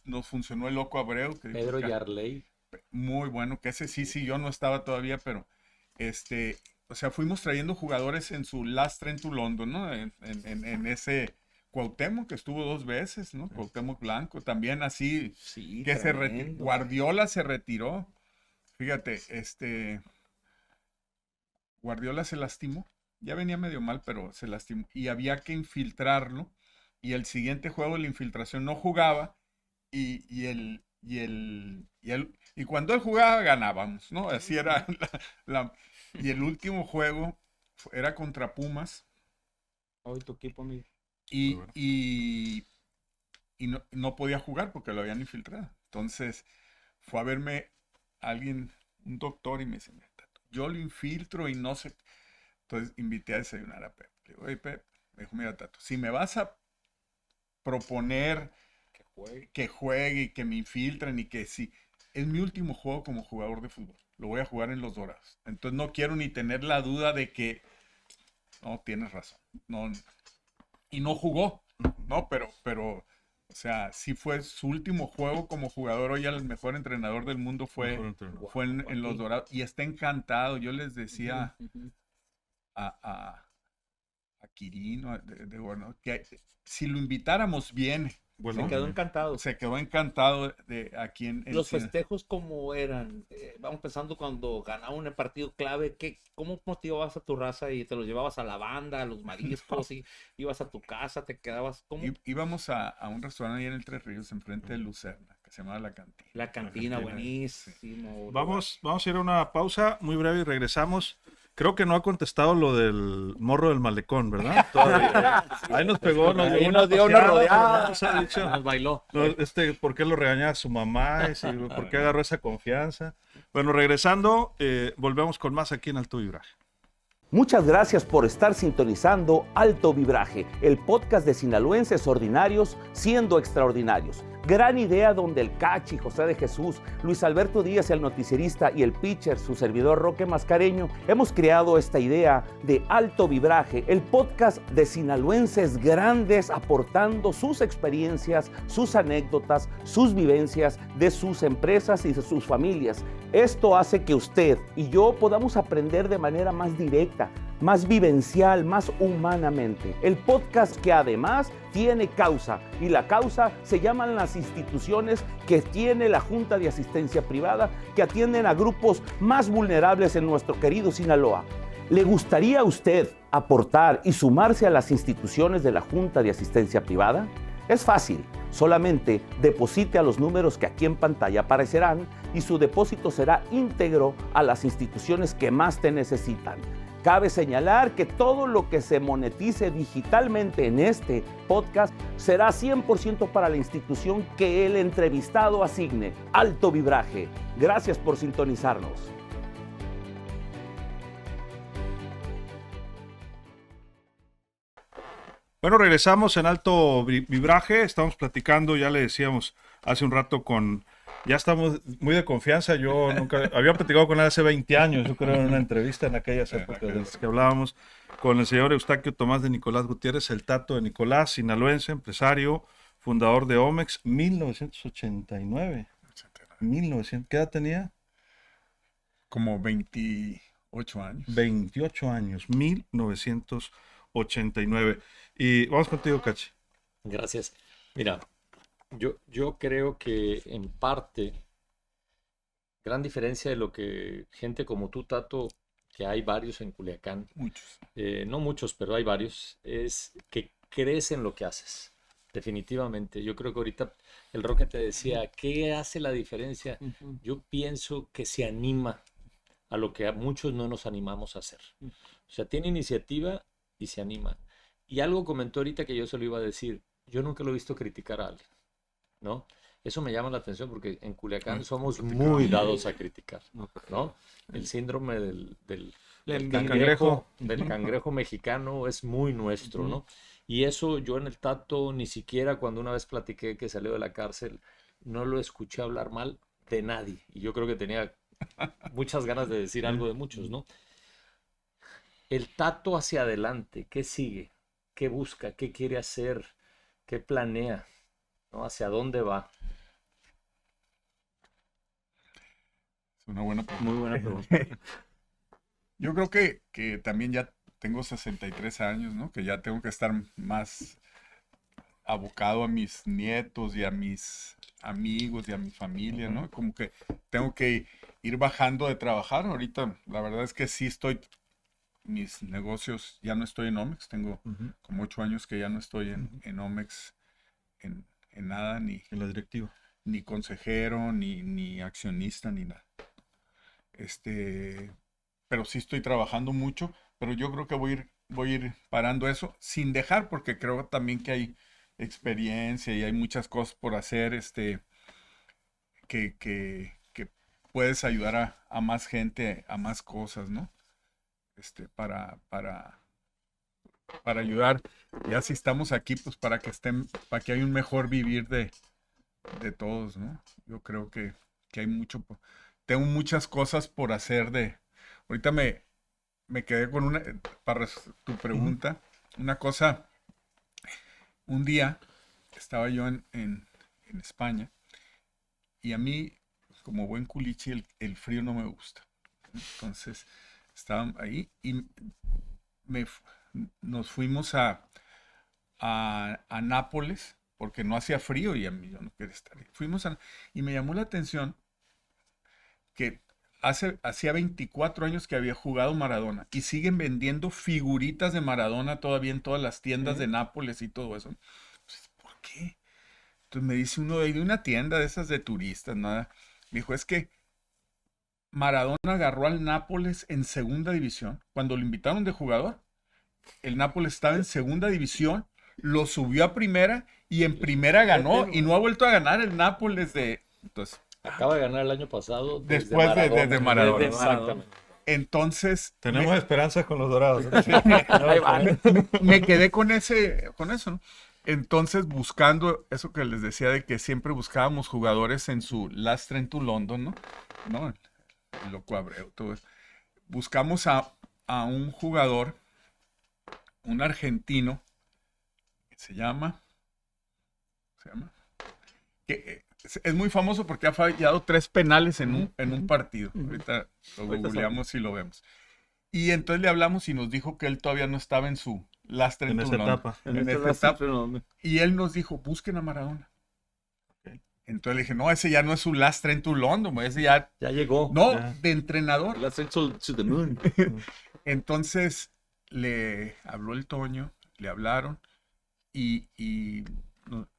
nos funcionó el Loco Abreu. Que Pedro Yarley. muy bueno, que ese sí, yo no estaba todavía, pero o sea, fuimos trayendo jugadores en su last train to London, ¿no? En ese Cuauhtémoc, que estuvo 2 veces, ¿no? Cuauhtémoc Blanco, también así, Sí, que tremendo. Guardiola se retiró, fíjate, Guardiola se lastimó, ya venía medio mal, pero se lastimó, y había que infiltrarlo, y el siguiente juego la infiltración no jugaba, y cuando él jugaba ganábamos, ¿no? Así era y el último juego era contra Pumas Hoy tu equipo, amigo. y, Muy bueno. y no podía jugar porque lo habían infiltrado. Entonces fue a verme alguien, un doctor, y me dice, "Mira, Tato, yo lo infiltro y no sé". Entonces invité a desayunar a Pep. Le digo, oye, Pep, me dijo, mira, Tato, si me vas a proponer que juegue y que me infiltren y que sí, es mi último juego como jugador de fútbol. Lo voy a jugar en los Dorados. Entonces no quiero ni tener la duda de que no, tienes razón. No, y no jugó, ¿no? Pero, o sea, sí fue su último juego como jugador. Hoy el mejor entrenador del mundo fue en los Dorados. Y está encantado. Yo les decía a Quirino, bueno, que si lo invitáramos bien, Bueno, Se quedó encantado. se quedó encantado de aquí en Los festejos, ¿cómo eran? Vamos pensando cuando ganaba un partido clave, ¿cómo motivabas a tu raza y te los llevabas a la banda, a los mariscos, y ibas a tu casa, te quedabas? ¿Cómo? Íbamos a un restaurante ahí en el Tres Ríos, enfrente de Lucerna, que se llamaba La Cantina. La cantina, Sí. buenísimo. vamos a ir a una pausa muy breve y regresamos. Creo que no ha contestado lo del morro del malecón, ¿verdad? Todavía. Ahí nos pegó, Ahí nos dio una rodeada. Nos ha dicho, Nos bailó. no, ¿por qué lo regañaba su mamá? Y ¿por qué agarró esa confianza? Bueno, regresando, volvemos con más aquí en Alto Vibraje. Muchas gracias por estar sintonizando Alto Vibraje, el podcast de sinaloenses ordinarios siendo extraordinarios. Gran idea donde el Cachi, José de Jesús, Luis Alberto Díaz, el noticierista, y el pitcher, su servidor Roque Mascareño, hemos creado esta idea de Alto Vibraje, el podcast de sinaloenses grandes aportando sus experiencias, sus anécdotas, sus vivencias de sus empresas y de sus familias. Esto hace que usted y yo podamos aprender de manera más directa, más vivencial, más humanamente. El podcast que además tiene causa, y la causa se llaman las instituciones que tiene la Junta de Asistencia Privada, que atienden a grupos más vulnerables en nuestro querido Sinaloa. ¿Le gustaría a usted aportar y sumarse a las instituciones de la Junta de Asistencia Privada? Es fácil, solamente deposite a los números que aquí en pantalla aparecerán y su depósito será íntegro a las instituciones que más te necesitan. Cabe señalar que todo lo que se monetice digitalmente en este podcast será 100% para la institución que el entrevistado asigne. Alto Vibraje. Gracias por sintonizarnos. Bueno, regresamos en Alto Vibraje. Estamos platicando, ya le decíamos hace un rato ya estamos muy de confianza. Yo nunca había platicado con él hace 20 años, yo creo, en una entrevista en aquellas épocas de las que hablábamos con el señor Eustaquio Tomás de Nicolás Gutiérrez, el Tato de Nicolás, sinaloense, empresario, fundador de Omex, 1989. 1900, ¿qué edad tenía? Como 28 años. 28 años, 1989. Y vamos contigo, Cachi. Gracias. Mira, yo creo que en parte, gran diferencia de lo que gente como tú, Tato, que hay varios en Culiacán, Muchos. no muchos, pero hay varios, es que crees en lo que haces. Definitivamente. Yo creo que ahorita el Roque te decía, ¿qué hace la diferencia? Yo pienso que se anima a lo que a muchos no nos animamos a hacer. O sea, tiene iniciativa y se anima. Y algo comentó ahorita que yo se lo iba a decir. Yo nunca lo he visto criticar a alguien, ¿no? Eso me llama la atención porque en Culiacán somos muy dados a criticar, ¿no? El síndrome del cangrejo mexicano es muy nuestro, ¿no? Y eso yo en el Tato, ni siquiera cuando una vez platiqué que salió de la cárcel, no lo escuché hablar mal de nadie. Y yo creo que tenía muchas ganas de decir algo de muchos, ¿no? El Tato hacia adelante, ¿qué sigue? ¿Qué busca? ¿Qué quiere hacer? ¿Qué planea? ¿No? ¿Hacia dónde va? Es una buena pregunta. Muy buena pregunta. Yo creo que también ya tengo 63 años, ¿no? Que ya tengo que estar más abocado a mis nietos y a mis amigos y a mi familia, ¿no? Como que tengo que ir bajando de trabajar. Ahorita, la verdad es que sí estoy, mis negocios, ya no estoy en Omex, tengo como 8 años que ya no estoy en Omex en nada, En la directiva. ni consejero, ni accionista, ni nada. Pero sí estoy trabajando mucho, pero yo creo que voy a ir parando eso sin dejar, porque creo también que hay experiencia y hay muchas cosas por hacer, que puedes ayudar a más gente, a más cosas, ¿no? Para ayudar. Ya si estamos aquí, pues para que haya un mejor vivir de todos, ¿no? Yo creo que hay mucho, tengo muchas cosas por hacer ahorita me quedé con para tu pregunta, una cosa, un día estaba yo en España y a mí, como buen culichi, el frío no me gusta. Entonces, estaba ahí y nos fuimos a Nápoles porque no hacía frío y a mí yo no quería estar ahí. Y me llamó la atención que hacía 24 años que había jugado Maradona y siguen vendiendo figuritas de Maradona todavía en todas las tiendas de Nápoles y todo eso. Entonces, ¿por qué? Entonces me dice uno de una tienda de esas de turistas, nada. Me dijo, es que Maradona agarró al Nápoles en segunda división. Cuando lo invitaron de jugador, el Nápoles estaba en segunda división, lo subió a primera y en primera ganó y no ha vuelto a ganar el Nápoles Entonces, Acaba de ganar el año pasado. después de Maradona. Exactamente. Entonces, Tenemos esperanzas con los Dorados. Ahí van. me quedé con eso, ¿no? Entonces, buscando eso que les decía de que siempre buscábamos jugadores en su Last Train to London, ¿no? El Loco Abreu, todo eso. Buscamos a un jugador, un argentino, que se llama, que es muy famoso porque ha fallado 3 penales en un partido. Ahorita lo googleamos y lo vemos. Y entonces le hablamos y nos dijo que él todavía no estaba en su Last Train to London. En esa etapa. Y él nos dijo, busquen a Maradona. Okay. Entonces le dije, no, ese ya no es su Last Train to London, ese ya llegó. No, ya. De entrenador. Last Train to the Moon. Entonces le habló el Toño, le hablaron y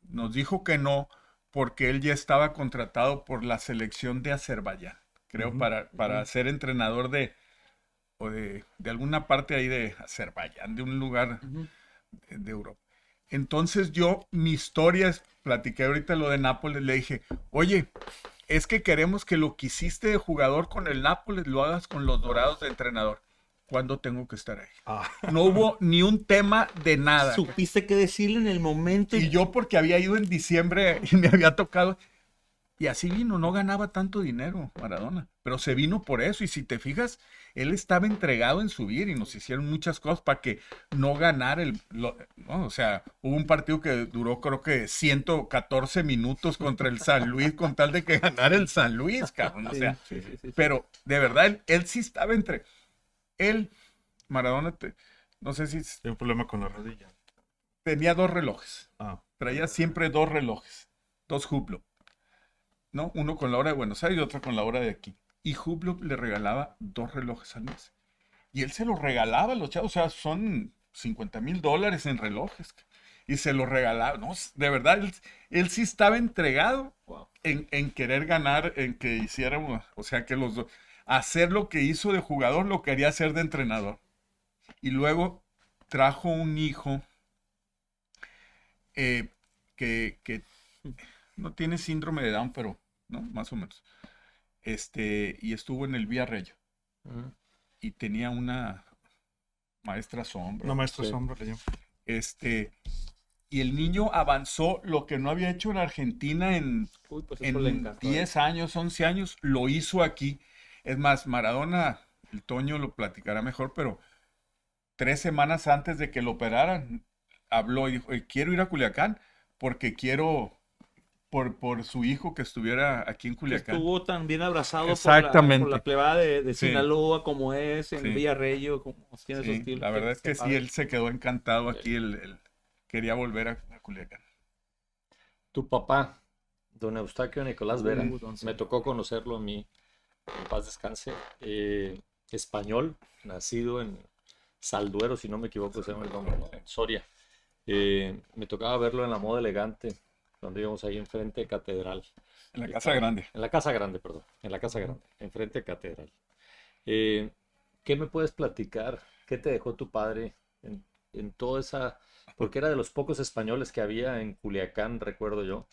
nos dijo que no, porque él ya estaba contratado por la selección de Azerbaiyán, creo, para ser entrenador de alguna parte ahí de Azerbaiyán, de un lugar de Europa. Entonces mi historia platiqué ahorita lo de Nápoles, le dije, oye, es que queremos que lo que hiciste de jugador con el Nápoles lo hagas con los Dorados de entrenador. ¿Cuándo tengo que estar ahí? No hubo ni un tema de nada. Supiste qué decirle en el momento. Y yo porque había ido en diciembre y me había tocado. Y así vino, no ganaba tanto dinero Maradona, pero se vino por eso. Y si te fijas, él estaba entregado en subir y nos hicieron muchas cosas para que no ganara ¿no? O sea, hubo un partido que duró creo que 114 minutos contra el San Luis con tal de que ganara el San Luis, cabrón. O sea, Sí. pero de verdad, él sí estaba Maradona, no sé si Tiene un problema con la rodilla. tenía 2 relojes. Ah. Traía siempre 2 relojes, 2 Hublot, ¿no? Uno con la hora de Buenos Aires y otro con la hora de aquí. Y Hublot le regalaba 2 relojes al mes. Y él se los regalaba a los chavos, o sea, son $50,000 en relojes. Y se los regalaba, no, de verdad, él sí estaba entregado en querer ganar, en que hiciéramos, o sea, que los dos, hacer lo que hizo de jugador, lo quería hacer de entrenador. Y luego trajo un hijo que no tiene síndrome de Down, pero, ¿no? Más o menos. Y estuvo en el Villarreal. Y tenía una maestra sombra. Una maestra sombra le llamo. Y el niño avanzó lo que no había hecho en Argentina en 10 años, 11 años, lo hizo aquí. Es más, Maradona, el Toño lo platicará mejor, pero 3 semanas antes de que lo operaran, habló y dijo, quiero ir a Culiacán porque quiero, por su hijo que estuviera aquí en Que Culiacán. estuvo tan bien abrazado Exactamente. por la plebada de Sí. Sinaloa, como es, en Sí. Villarreyo, como tiene su Sí, estilo. la verdad es que sí, padre. él se quedó encantado aquí, quería volver a Culiacán. Tu papá, don Eustaquio Nicolás Vera, don me tocó conocerlo a mí, en paz descanse, español, nacido en Salduero, si no me equivoco, se llama el nombre, ¿no? En Soria. Me tocaba verlo en la Moda Elegante, donde íbamos ahí enfrente de Catedral. En la Casa Grande. En la Casa Grande, perdón, en la Casa Grande, enfrente de Catedral. ¿Qué me puedes platicar? ¿Qué te dejó tu padre en toda esa... Porque era de los pocos españoles que había en Culiacán, recuerdo yo,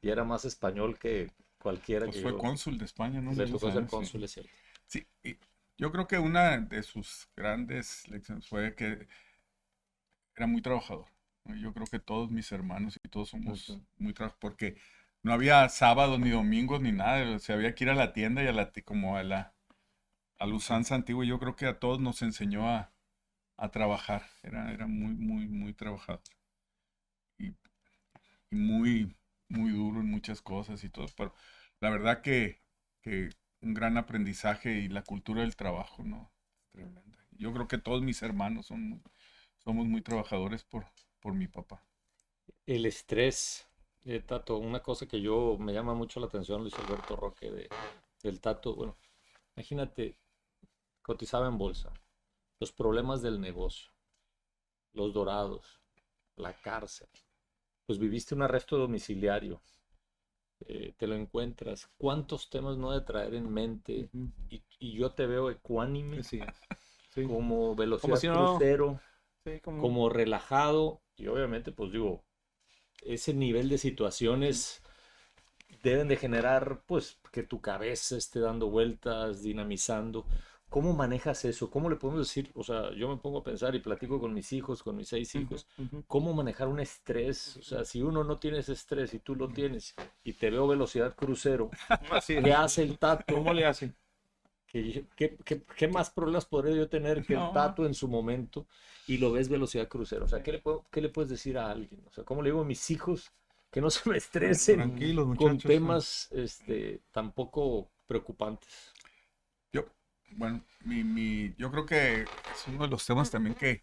y era más español que cualquiera Pues que fue yo... cónsul de España, ¿no? Le Muchos tocó ser años, sí. cónsul, es cierto. Sí, y yo creo que una de sus grandes lecciones fue que era muy trabajador, ¿no? Yo creo que todos mis hermanos y todos somos muy trabajadores, porque no había sábados ni domingos ni nada, o sea, había que ir a la tienda y como a la usanza antigua. Yo creo que a todos nos enseñó a trabajar, era muy, muy, muy trabajador y muy, muy duro en muchas cosas y todo, pero la verdad que un gran aprendizaje y la cultura del trabajo, ¿no? Tremenda. Yo creo que todos mis hermanos somos muy trabajadores por mi papá. El estrés, Tato, una cosa que yo me llama mucho la atención, Luis Alberto Roque, del Tato, bueno, imagínate, cotizaba en bolsa, los problemas del negocio, los dorados, la cárcel, pues viviste un arresto domiciliario, te lo encuentras, ¿cuántos temas no de traer en mente? Y yo te veo ecuánime, Sí, sí. como velocidad Como si no- crucero, Sí, como relajado, y obviamente, pues digo, ese nivel de situaciones deben de generar, pues, que tu cabeza esté dando vueltas, dinamizando. ¿Cómo manejas eso? ¿Cómo le podemos decir? O sea, yo me pongo a pensar y platico con mis hijos, con mis 6 hijos, ¿cómo manejar un estrés? O sea, si uno no tiene ese estrés y tú lo tienes y te veo velocidad crucero, Así es. ¿qué hace el Tato? ¿Cómo le hacen? ¿Qué más problemas podría yo tener que el No. Tato en su momento y lo ves velocidad crucero? O sea, ¿qué le puedes decir a alguien? O sea, ¿cómo le digo a mis hijos que no se me estresen Tranquilos, con muchachos. temas tan poco preocupantes? Yo, bueno, yo creo que es uno de los temas también que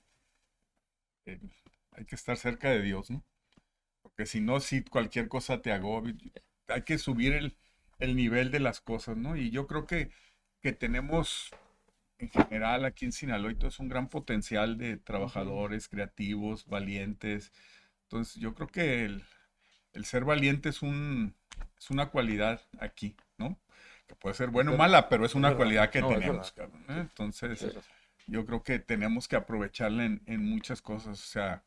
hay que estar cerca de Dios, ¿no? Porque si no, si cualquier cosa te agobia, hay que subir el nivel de las cosas, ¿no? Y yo creo que tenemos en general aquí en Sinaloa y todo es un gran potencial de trabajadores, creativos, valientes. Entonces, yo creo que el ser valiente es una cualidad aquí, ¿no? Que puede ser buena o mala, pero es una cualidad que No, es tenemos, verdad. cabrón, ¿eh? Entonces, Tienes razón. yo creo que tenemos que aprovecharla en muchas cosas. O sea,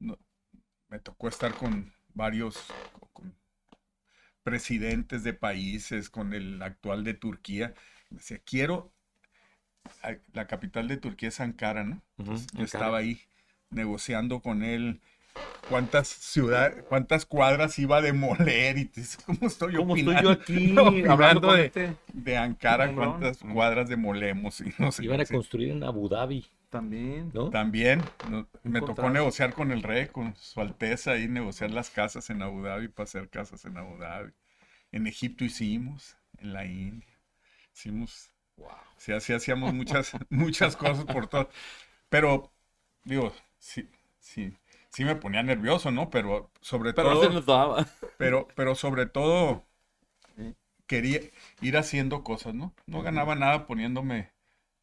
no- me tocó estar con varios con presidentes de países, con el actual de Turquía. Me decía, la capital de Turquía es Ankara, ¿no? Entonces, yo Ankara. estaba ahí negociando con él cuántas cuadras iba a demoler y cómo estoy Como estoy opinando, yo aquí hablando opinando con de, de Ankara, hombrón. cuántas cuadras demolemos y no sé. Iban a Sí. construir en Abu Dhabi, También. ¿no? También me tocó contraste. negociar con el rey, con su alteza y negociar las casas en Abu Dhabi para hacer casas en Abu Dhabi. En Egipto hicimos, en la India. Hicimos, sí, así hacíamos muchas cosas por todo. Pero, digo, sí me ponía nervioso, ¿no? Pero sobre Pero todo, se nos daba. pero sobre todo quería ir haciendo cosas, ¿no? No ganaba nada poniéndome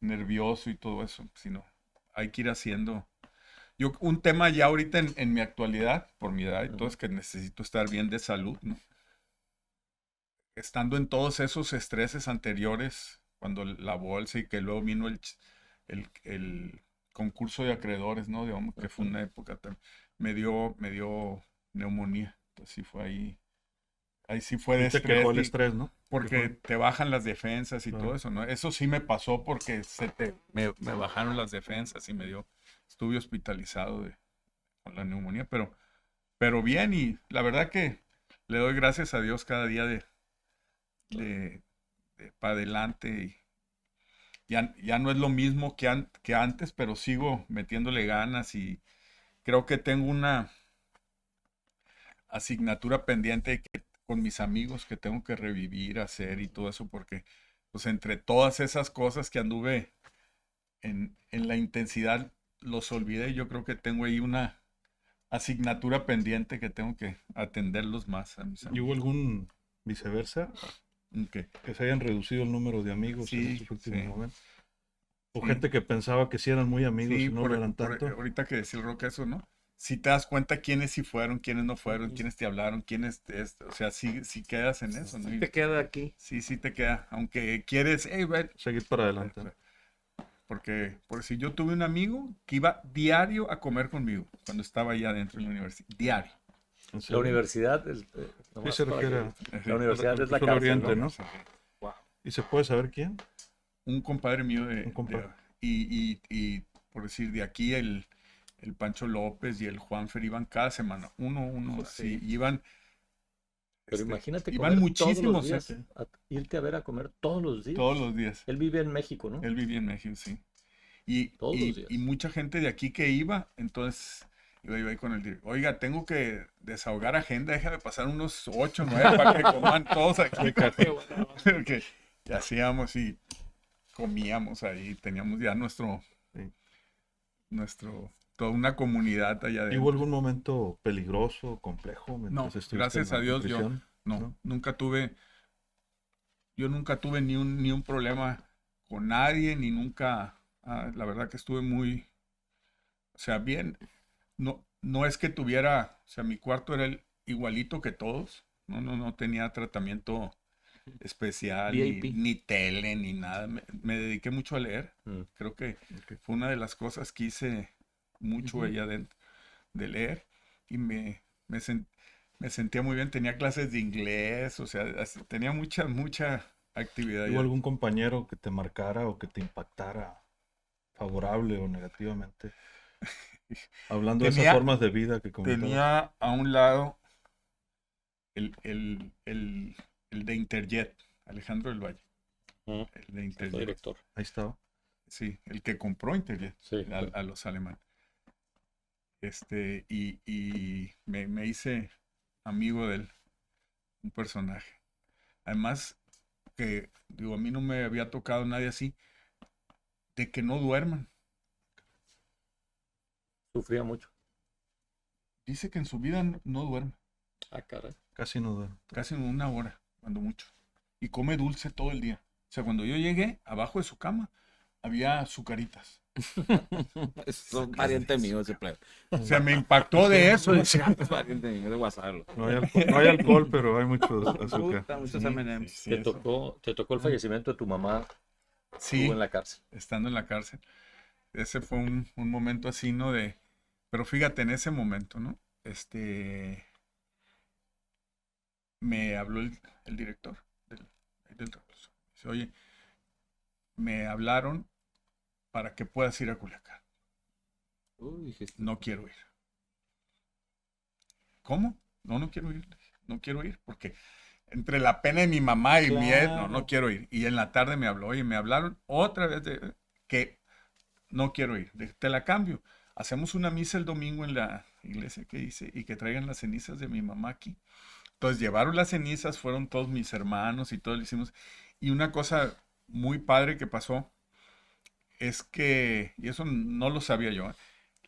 nervioso y todo eso, sino hay que ir haciendo. Un tema ya ahorita en mi actualidad, por mi edad y todo, es que necesito estar bien de salud, ¿no? Estando en todos esos estreses anteriores, cuando la bolsa y que luego vino el concurso de acreedores, ¿no? Digamos que fue una época también, me dio neumonía. Entonces sí fue ahí sí fue de Y te estrés. quejó el estrés, ¿no? Porque te bajan las defensas y todo eso, ¿no? Eso sí me pasó porque me bajaron las defensas y estuve hospitalizado con la neumonía, pero bien, y la verdad que le doy gracias a Dios cada día de para adelante y ya no es lo mismo que antes, pero sigo metiéndole ganas y creo que tengo asignatura pendiente con mis amigos que tengo que revivir, hacer y todo eso, porque pues entre todas esas cosas que anduve en la intensidad, los olvidé. Yo creo que tengo ahí una asignatura pendiente que tengo que atenderlos más a mis ¿Y amigos. hubo algún viceversa? ¿Qué? Que se hayan reducido el número de amigos en Sí, estos últimos sí. momentos. O Sí. gente que pensaba que sí eran muy amigos Sí, y no lo eran tanto. ahorita que decía el Roca eso, ¿no? Si te das cuenta quiénes sí fueron, quiénes no fueron, quiénes te hablaron, quiénes, o sea, sí quedas en eso, ¿no? Y Te queda aquí. sí te queda, aunque quieres, hey, Seguir para adelante. ¿no? porque si yo tuve un amigo que iba diario a comer conmigo cuando estaba allá adentro en la universidad, diario. ¿En La serio? universidad, Sí nomás se para refiere la universidad es la Sur cárcel, Oriente, ¿no? ¿no? ¿Y se puede saber quién? Un compadre mío Un compadre. y por decir, de aquí el Pancho López y el Juanfer iban cada semana, uno, así, iban. Pero imagínate iban comer muchísimos, todos los días, irte a ver a comer todos los días. todos los días. Él vive en México, ¿no? Él vivía en México, sí. Y, Todos y- los días. y mucha gente de aquí que iba, entonces iba ahí con el director. Oiga, tengo que desahogar agenda, déjame pasar unos 8 o 9 para que coman todos aquí. Porque hacíamos y comíamos ahí, teníamos ya Sí. toda una comunidad allá ¿Y adentro. hubo algún momento peligroso, complejo? No, mientras estuviste gracias en la a Dios prisión? No, yo nunca tuve ni un problema con nadie, ni nunca, la verdad que estuve muy, o sea, bien, no es que tuviera, o sea, mi cuarto era igualito que todos, no tenía tratamiento especial, VIP. ni tele, ni nada, me dediqué mucho a leer, creo que fue una de las cosas que hice mucho allá adentro, de leer, y me sentía muy bien, tenía clases de inglés, o sea, tenía mucha actividad. ¿Hubo allá. algún compañero que te marcara o que te impactara favorable o negativamente? Hablando de esas Tenía- formas de vida que comentabas. Tenía a un lado el de Interjet, Alejandro del Valle, Mm. el de Fue Interjet, director. Ahí estaba. sí, el que compró Interjet Sí. a los alemanes. Y me hice amigo de él, un personaje. Además, que digo, a mí no me había tocado nadie así, de que no duerman. Sufría mucho. Dice que en su vida no duerme, Ah, caray. Casi no duermo. casi una hora, cuando mucho. Y come dulce todo el día. O sea, cuando yo llegué, abajo de su cama, había azucaritas. Es un pariente mío ese plebe. O sea, me impactó de eso. Decía, Es pariente mío de Guasarlo. No hay alcohol, pero hay mucho azúcar. Puta, muchos sí, M&M's. sí, Te eso. tocó el fallecimiento de tu mamá. Sí, Estuvo en la cárcel. estando en la cárcel. Ese fue un momento así, ¿no? Pero fíjate, en ese momento, ¿no? Me habló el director del recluso. Dice, oye, me hablaron para que puedas ir a Culiacán. Uy, dijiste, No quiero ir. ¿Cómo? No quiero ir. No quiero ir porque entre la pena de mi mamá y mi no quiero ir. Y en la tarde me habló, oye, me hablaron otra vez de que no quiero ir. Te la cambio. Hacemos una misa el domingo en la iglesia que hice y que traigan las cenizas de mi mamá aquí. Entonces llevaron las cenizas, fueron todos mis hermanos y todo lo hicimos. Y una cosa muy padre que pasó es que, y eso no lo sabía yo,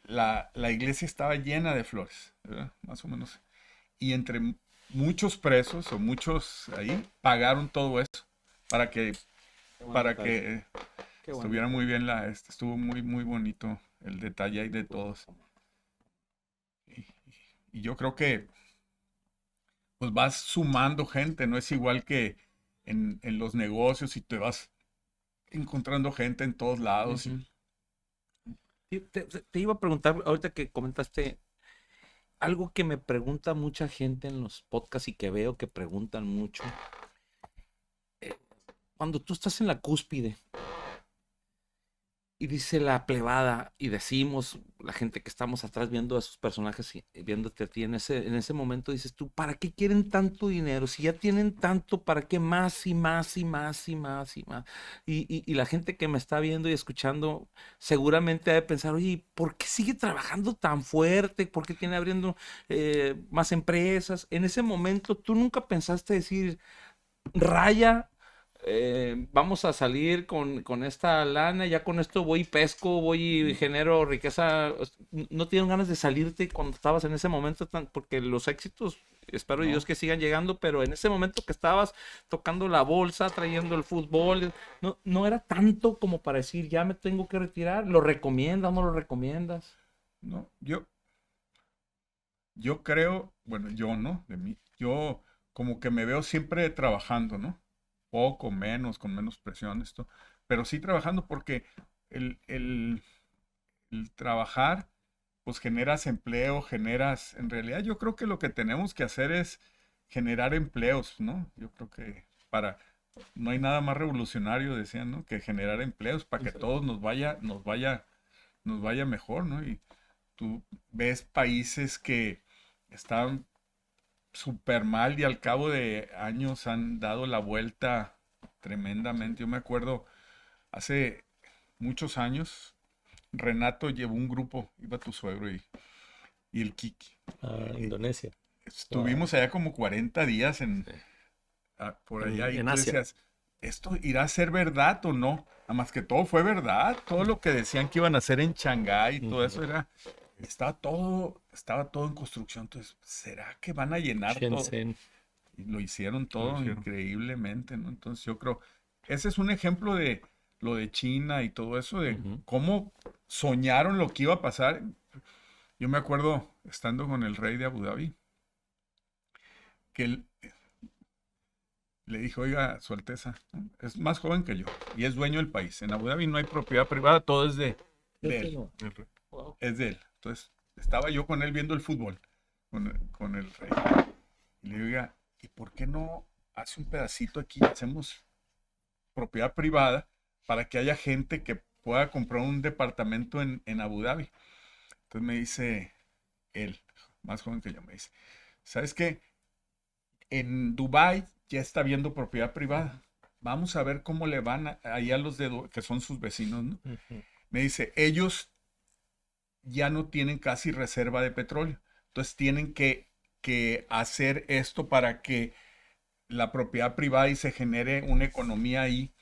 la iglesia estaba llena de flores, ¿verdad? Más o menos. Y entre muchos presos o muchos ahí pagaron todo eso para que, Qué bueno. estuviera muy bien estuvo muy bonito el detalle ahí de todos. Y yo creo que pues vas sumando gente, no es igual que en los negocios y te vas encontrando gente en todos lados. Ujú. Sí, te iba a preguntar, ahorita que comentaste, algo que me pregunta mucha gente en los podcasts y que veo que preguntan mucho. Cuando tú estás en la cúspide Y dice la plebada, y decimos, la gente que estamos atrás viendo a esos personajes y viéndote a ti, en ese momento dices tú, ¿para qué quieren tanto dinero? Si ya tienen tanto, ¿para qué más y más y más y más y más? Y la gente que me está viendo y escuchando seguramente ha de pensar, oye, ¿por qué sigue trabajando tan fuerte? ¿Por qué tiene abriendo más empresas? En ese momento, ¿tú nunca pensaste decir, Raya, vamos a salir con esta lana, ya con esto voy y pesco, voy y genero riqueza? ¿No tienen ganas de salirte cuando estabas en ese momento? Porque los éxitos, espero Dios No. que sigan llegando, pero en ese momento que estabas tocando la bolsa, trayendo el fútbol, no era tanto como para decir, ya me tengo que retirar. ¿Lo recomiendas, no lo recomiendas? No, yo creo, bueno, yo, ¿no? De mí, yo como que me veo siempre trabajando, ¿no? Poco, menos, con menos presión, esto, pero sí trabajando porque el, el, el trabajar, pues generas empleo, en realidad yo creo que lo que tenemos que hacer es generar empleos, ¿no? Yo creo que no hay nada más revolucionario, decían, ¿no? Que generar empleos para que todos nos vaya mejor, ¿no? Y tú ves países que están súper mal y al cabo de años han dado la vuelta tremendamente. Yo me acuerdo hace muchos años, Renato llevó un grupo, iba tu suegro y el Kiki. Indonesia. Estuvimos allá como 40 días por allá y En tú Asia. decías, ¿esto irá a ser verdad o no? Nada más que todo fue verdad, todo lo que decían que iban a hacer en Shanghái, todo eso estaba todo en construcción. Entonces, ¿será que van a llenar todo? Shenzhen. Y lo hicieron todo hicieron. increíblemente, ¿no? Entonces yo creo, ese es un ejemplo de lo de China y todo eso, de Ujú. cómo soñaron lo que iba a pasar. Yo me acuerdo estando con el rey de Abu Dhabi, que él le dijo, oiga, Su Alteza, ¿no? Es más joven que yo y es dueño del país. En Abu Dhabi no hay propiedad privada, todo es de él, Wow. es de él. Entonces, estaba yo con él viendo el fútbol, con el rey. Y le digo, oiga, ¿y por qué no hace un pedacito aquí? Hacemos propiedad privada para que haya gente que pueda comprar un departamento en Abu Dhabi. Entonces me dice él, más joven que yo, me dice, ¿sabes qué? En Dubái ya está viendo propiedad privada. Vamos a ver cómo le van ahí a los que son sus vecinos, ¿no? Ujú. Me dice, ellos ya no tienen casi reserva de petróleo. Entonces tienen que hacer esto para que la propiedad privada y se genere una economía ahí.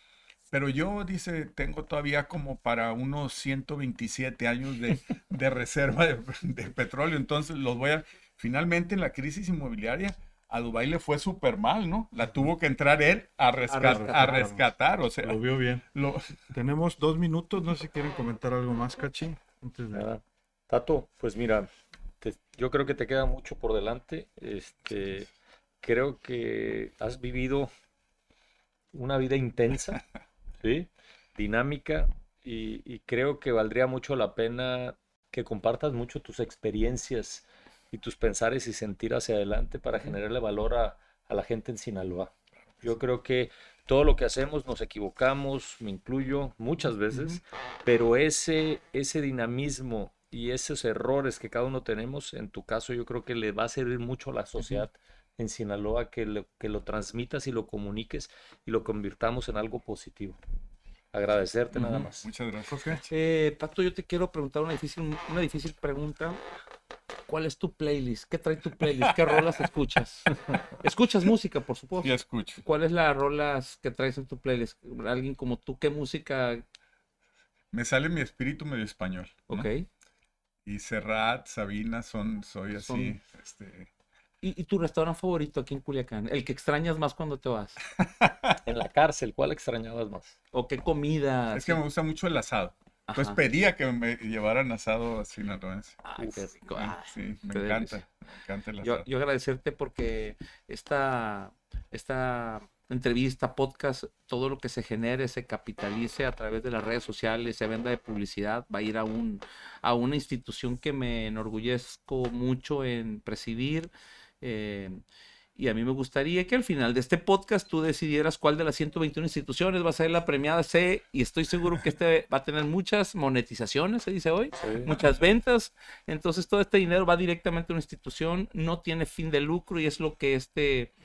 Pero yo, dice, tengo todavía como para unos 127 años de reserva de petróleo. Entonces finalmente en la crisis inmobiliaria, a Dubái le fue súper mal, ¿no? La tuvo que entrar él a rescatar. O sea, Lo vio bien. lo, Tenemos 2 minutos, no sé si quieren comentar algo más, Cachi. Antes de... Ah, Tato, pues mira, yo creo que te queda mucho por delante. Creo que has vivido una vida intensa, ¿sí? Dinámica, y creo que valdría mucho la pena que compartas mucho tus experiencias y tus pensares y sentir hacia adelante para generarle valor a la gente en Sinaloa. Yo creo que todo lo que hacemos nos equivocamos, me incluyo muchas veces, pero ese dinamismo y esos errores que cada uno tenemos, en tu caso yo creo que le va a servir mucho a la sociedad en Sinaloa, que lo transmitas y lo comuniques y lo convirtamos en algo positivo. Agradecerte nada más. muchas gracias. Ok. Tato, yo te quiero preguntar una difícil pregunta. ¿Cuál es tu playlist? ¿Qué trae tu playlist? ¿Qué rolas escuchas? ¿Escuchas música, por supuesto? Ya escucho. ¿Cuál es la rolas que traes en tu playlist? Alguien como tú, ¿qué música? Me sale mi espíritu medio español, ¿no? Ok. Y Serrat, Sabina, soy así, Son- ¿Y tu restaurante favorito aquí en Culiacán? ¿El que extrañas más cuando te vas? En la cárcel, ¿cuál extrañabas más? ¿O qué comida? Es que me gusta mucho el asado. Entonces Ajá. pedía que me llevaran asado sinaloense. Ay, qué rico. Sí, Ay, sí, me qué encanta, delicia. me encanta el Yo asado. agradecerte porque esta entrevista, podcast, todo lo que se genere, se capitalice a través de las redes sociales, se venda de publicidad, va a ir a una institución que me enorgullezco mucho en presidir. eh, Y a mí me gustaría que al final de este podcast tú decidieras cuál de las 121 instituciones va a ser la premiada C, y estoy seguro que este va a tener muchas monetizaciones, se dice hoy, muchas ventas. Entonces todo este dinero va directamente a una institución, no tiene fin de lucro, y es lo que Es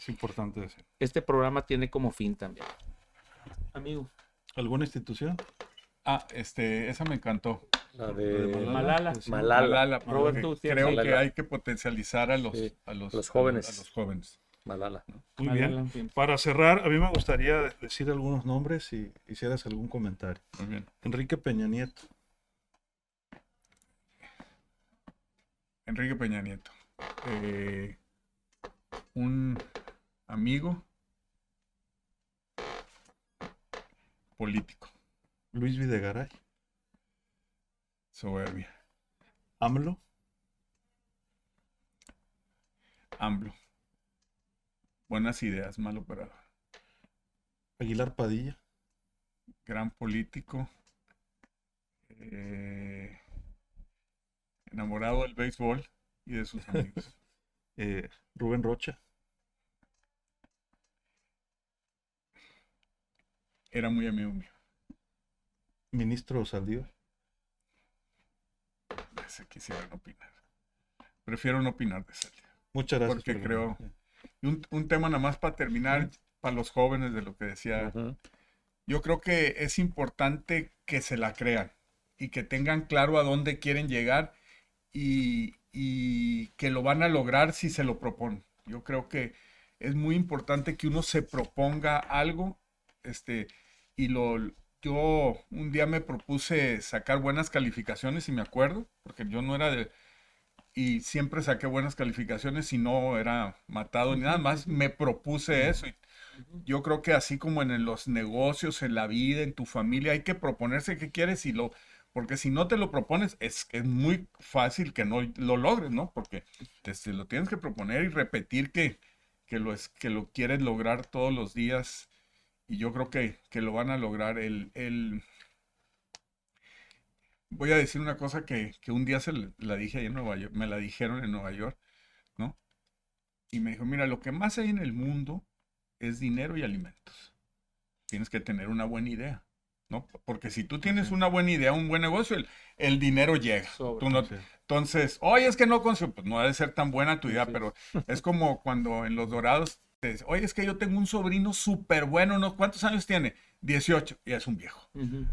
importante decir. este programa tiene como fin también. Amigo. ¿Alguna institución? Esa me encantó. La de Malala. Malala. Roberto Gutiérrez. Creo que Malala. hay que potencializar a los, Sí, a los jóvenes. A los jóvenes. Malala. Muy Malala, bien. bien. Para cerrar, a mí me gustaría decir algunos nombres si hicieras algún comentario. Muy bien. Enrique Peña Nieto. Enrique Peña Nieto. Un amigo político. Luis Videgaray. Soberbia. AMLO. AMLO. Buenas ideas, mal operador. Aguilar Padilla. Gran político. Enamorado del béisbol y de sus amigos. Rubén Rocha. Era muy amigo mío. Ministro Saldívar. Ese quisieran opinar. Prefiero no opinar de ese tema. Muchas gracias. Porque por creo- venir. Y un tema nada más para terminar, para los jóvenes de lo que decía. Yo creo que es importante que se la crean y que tengan claro a dónde quieren llegar y que lo van a lograr si se lo proponen. Yo creo que es muy importante que uno se proponga algo, yo un día me propuse sacar buenas calificaciones y me acuerdo, porque yo no era y siempre saqué buenas calificaciones y no era matado ni nada más, me propuse eso. Y yo creo que así como en los negocios, en la vida, en tu familia, hay que proponerse qué quieres porque si no te lo propones, es muy fácil que no lo logres, ¿no? Porque te lo tienes que proponer y repetir que lo quieres lograr todos los días, y yo creo que lo van a lograr. Voy a decir una cosa que un día la dije ahí en Nueva York, me la dijeron en Nueva York, ¿no? Y me dijo, mira, lo que más hay en el mundo es dinero y alimentos. Tienes que tener una buena idea, ¿no? Porque si tú tienes una buena idea, un buen negocio, el dinero llega. Tú no, Sí. entonces, oye, es que no consumo, pues no ha de ser tan buena tu idea, pero es como cuando en Los Dorados te dicen, oye, es que yo tengo un sobrino súper bueno, ¿no? ¿Cuántos años tiene? 18, y es un viejo.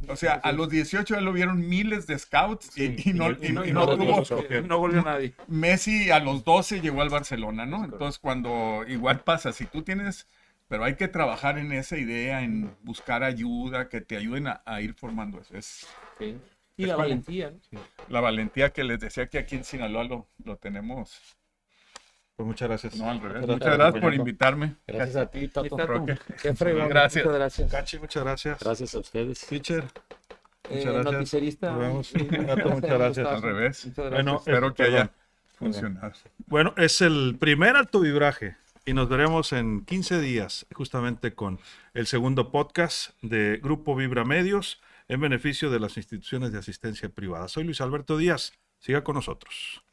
O sea, a los 18 ya lo vieron miles de scouts y no tuvo. No volvió nadie. Messi a los 12 llegó al Barcelona, ¿no? Entonces, cuando igual pasa, si tú tienes, pero hay que trabajar en esa idea, en buscar ayuda, que te ayuden a ir formando eso. Es Sí. Y Es la como- valentía, ¿no? la valentía que les decía que aquí en Sinaloa lo tenemos. Pues muchas gracias. No, al revés. Muchas Muchas gracias por Peña. invitarme. Gracias a ti, Mi Tato. Tato, Roque. qué fregón. Gracias. Muchas gracias. Cachi, muchas gracias. Gracias a ustedes. Teacher, muchas gracias. Noticierista. Nos vemos. Sí, Tato, muchas gracias. Al revés. Muchas gracias. Bueno, Espero que perdón. haya funcionado. Bueno, es el primer alto vibraje y nos veremos en 15 días justamente con el segundo podcast de Grupo Vibra Medios en beneficio de las instituciones de asistencia privada. Soy Luis Alberto Díaz. Siga con nosotros.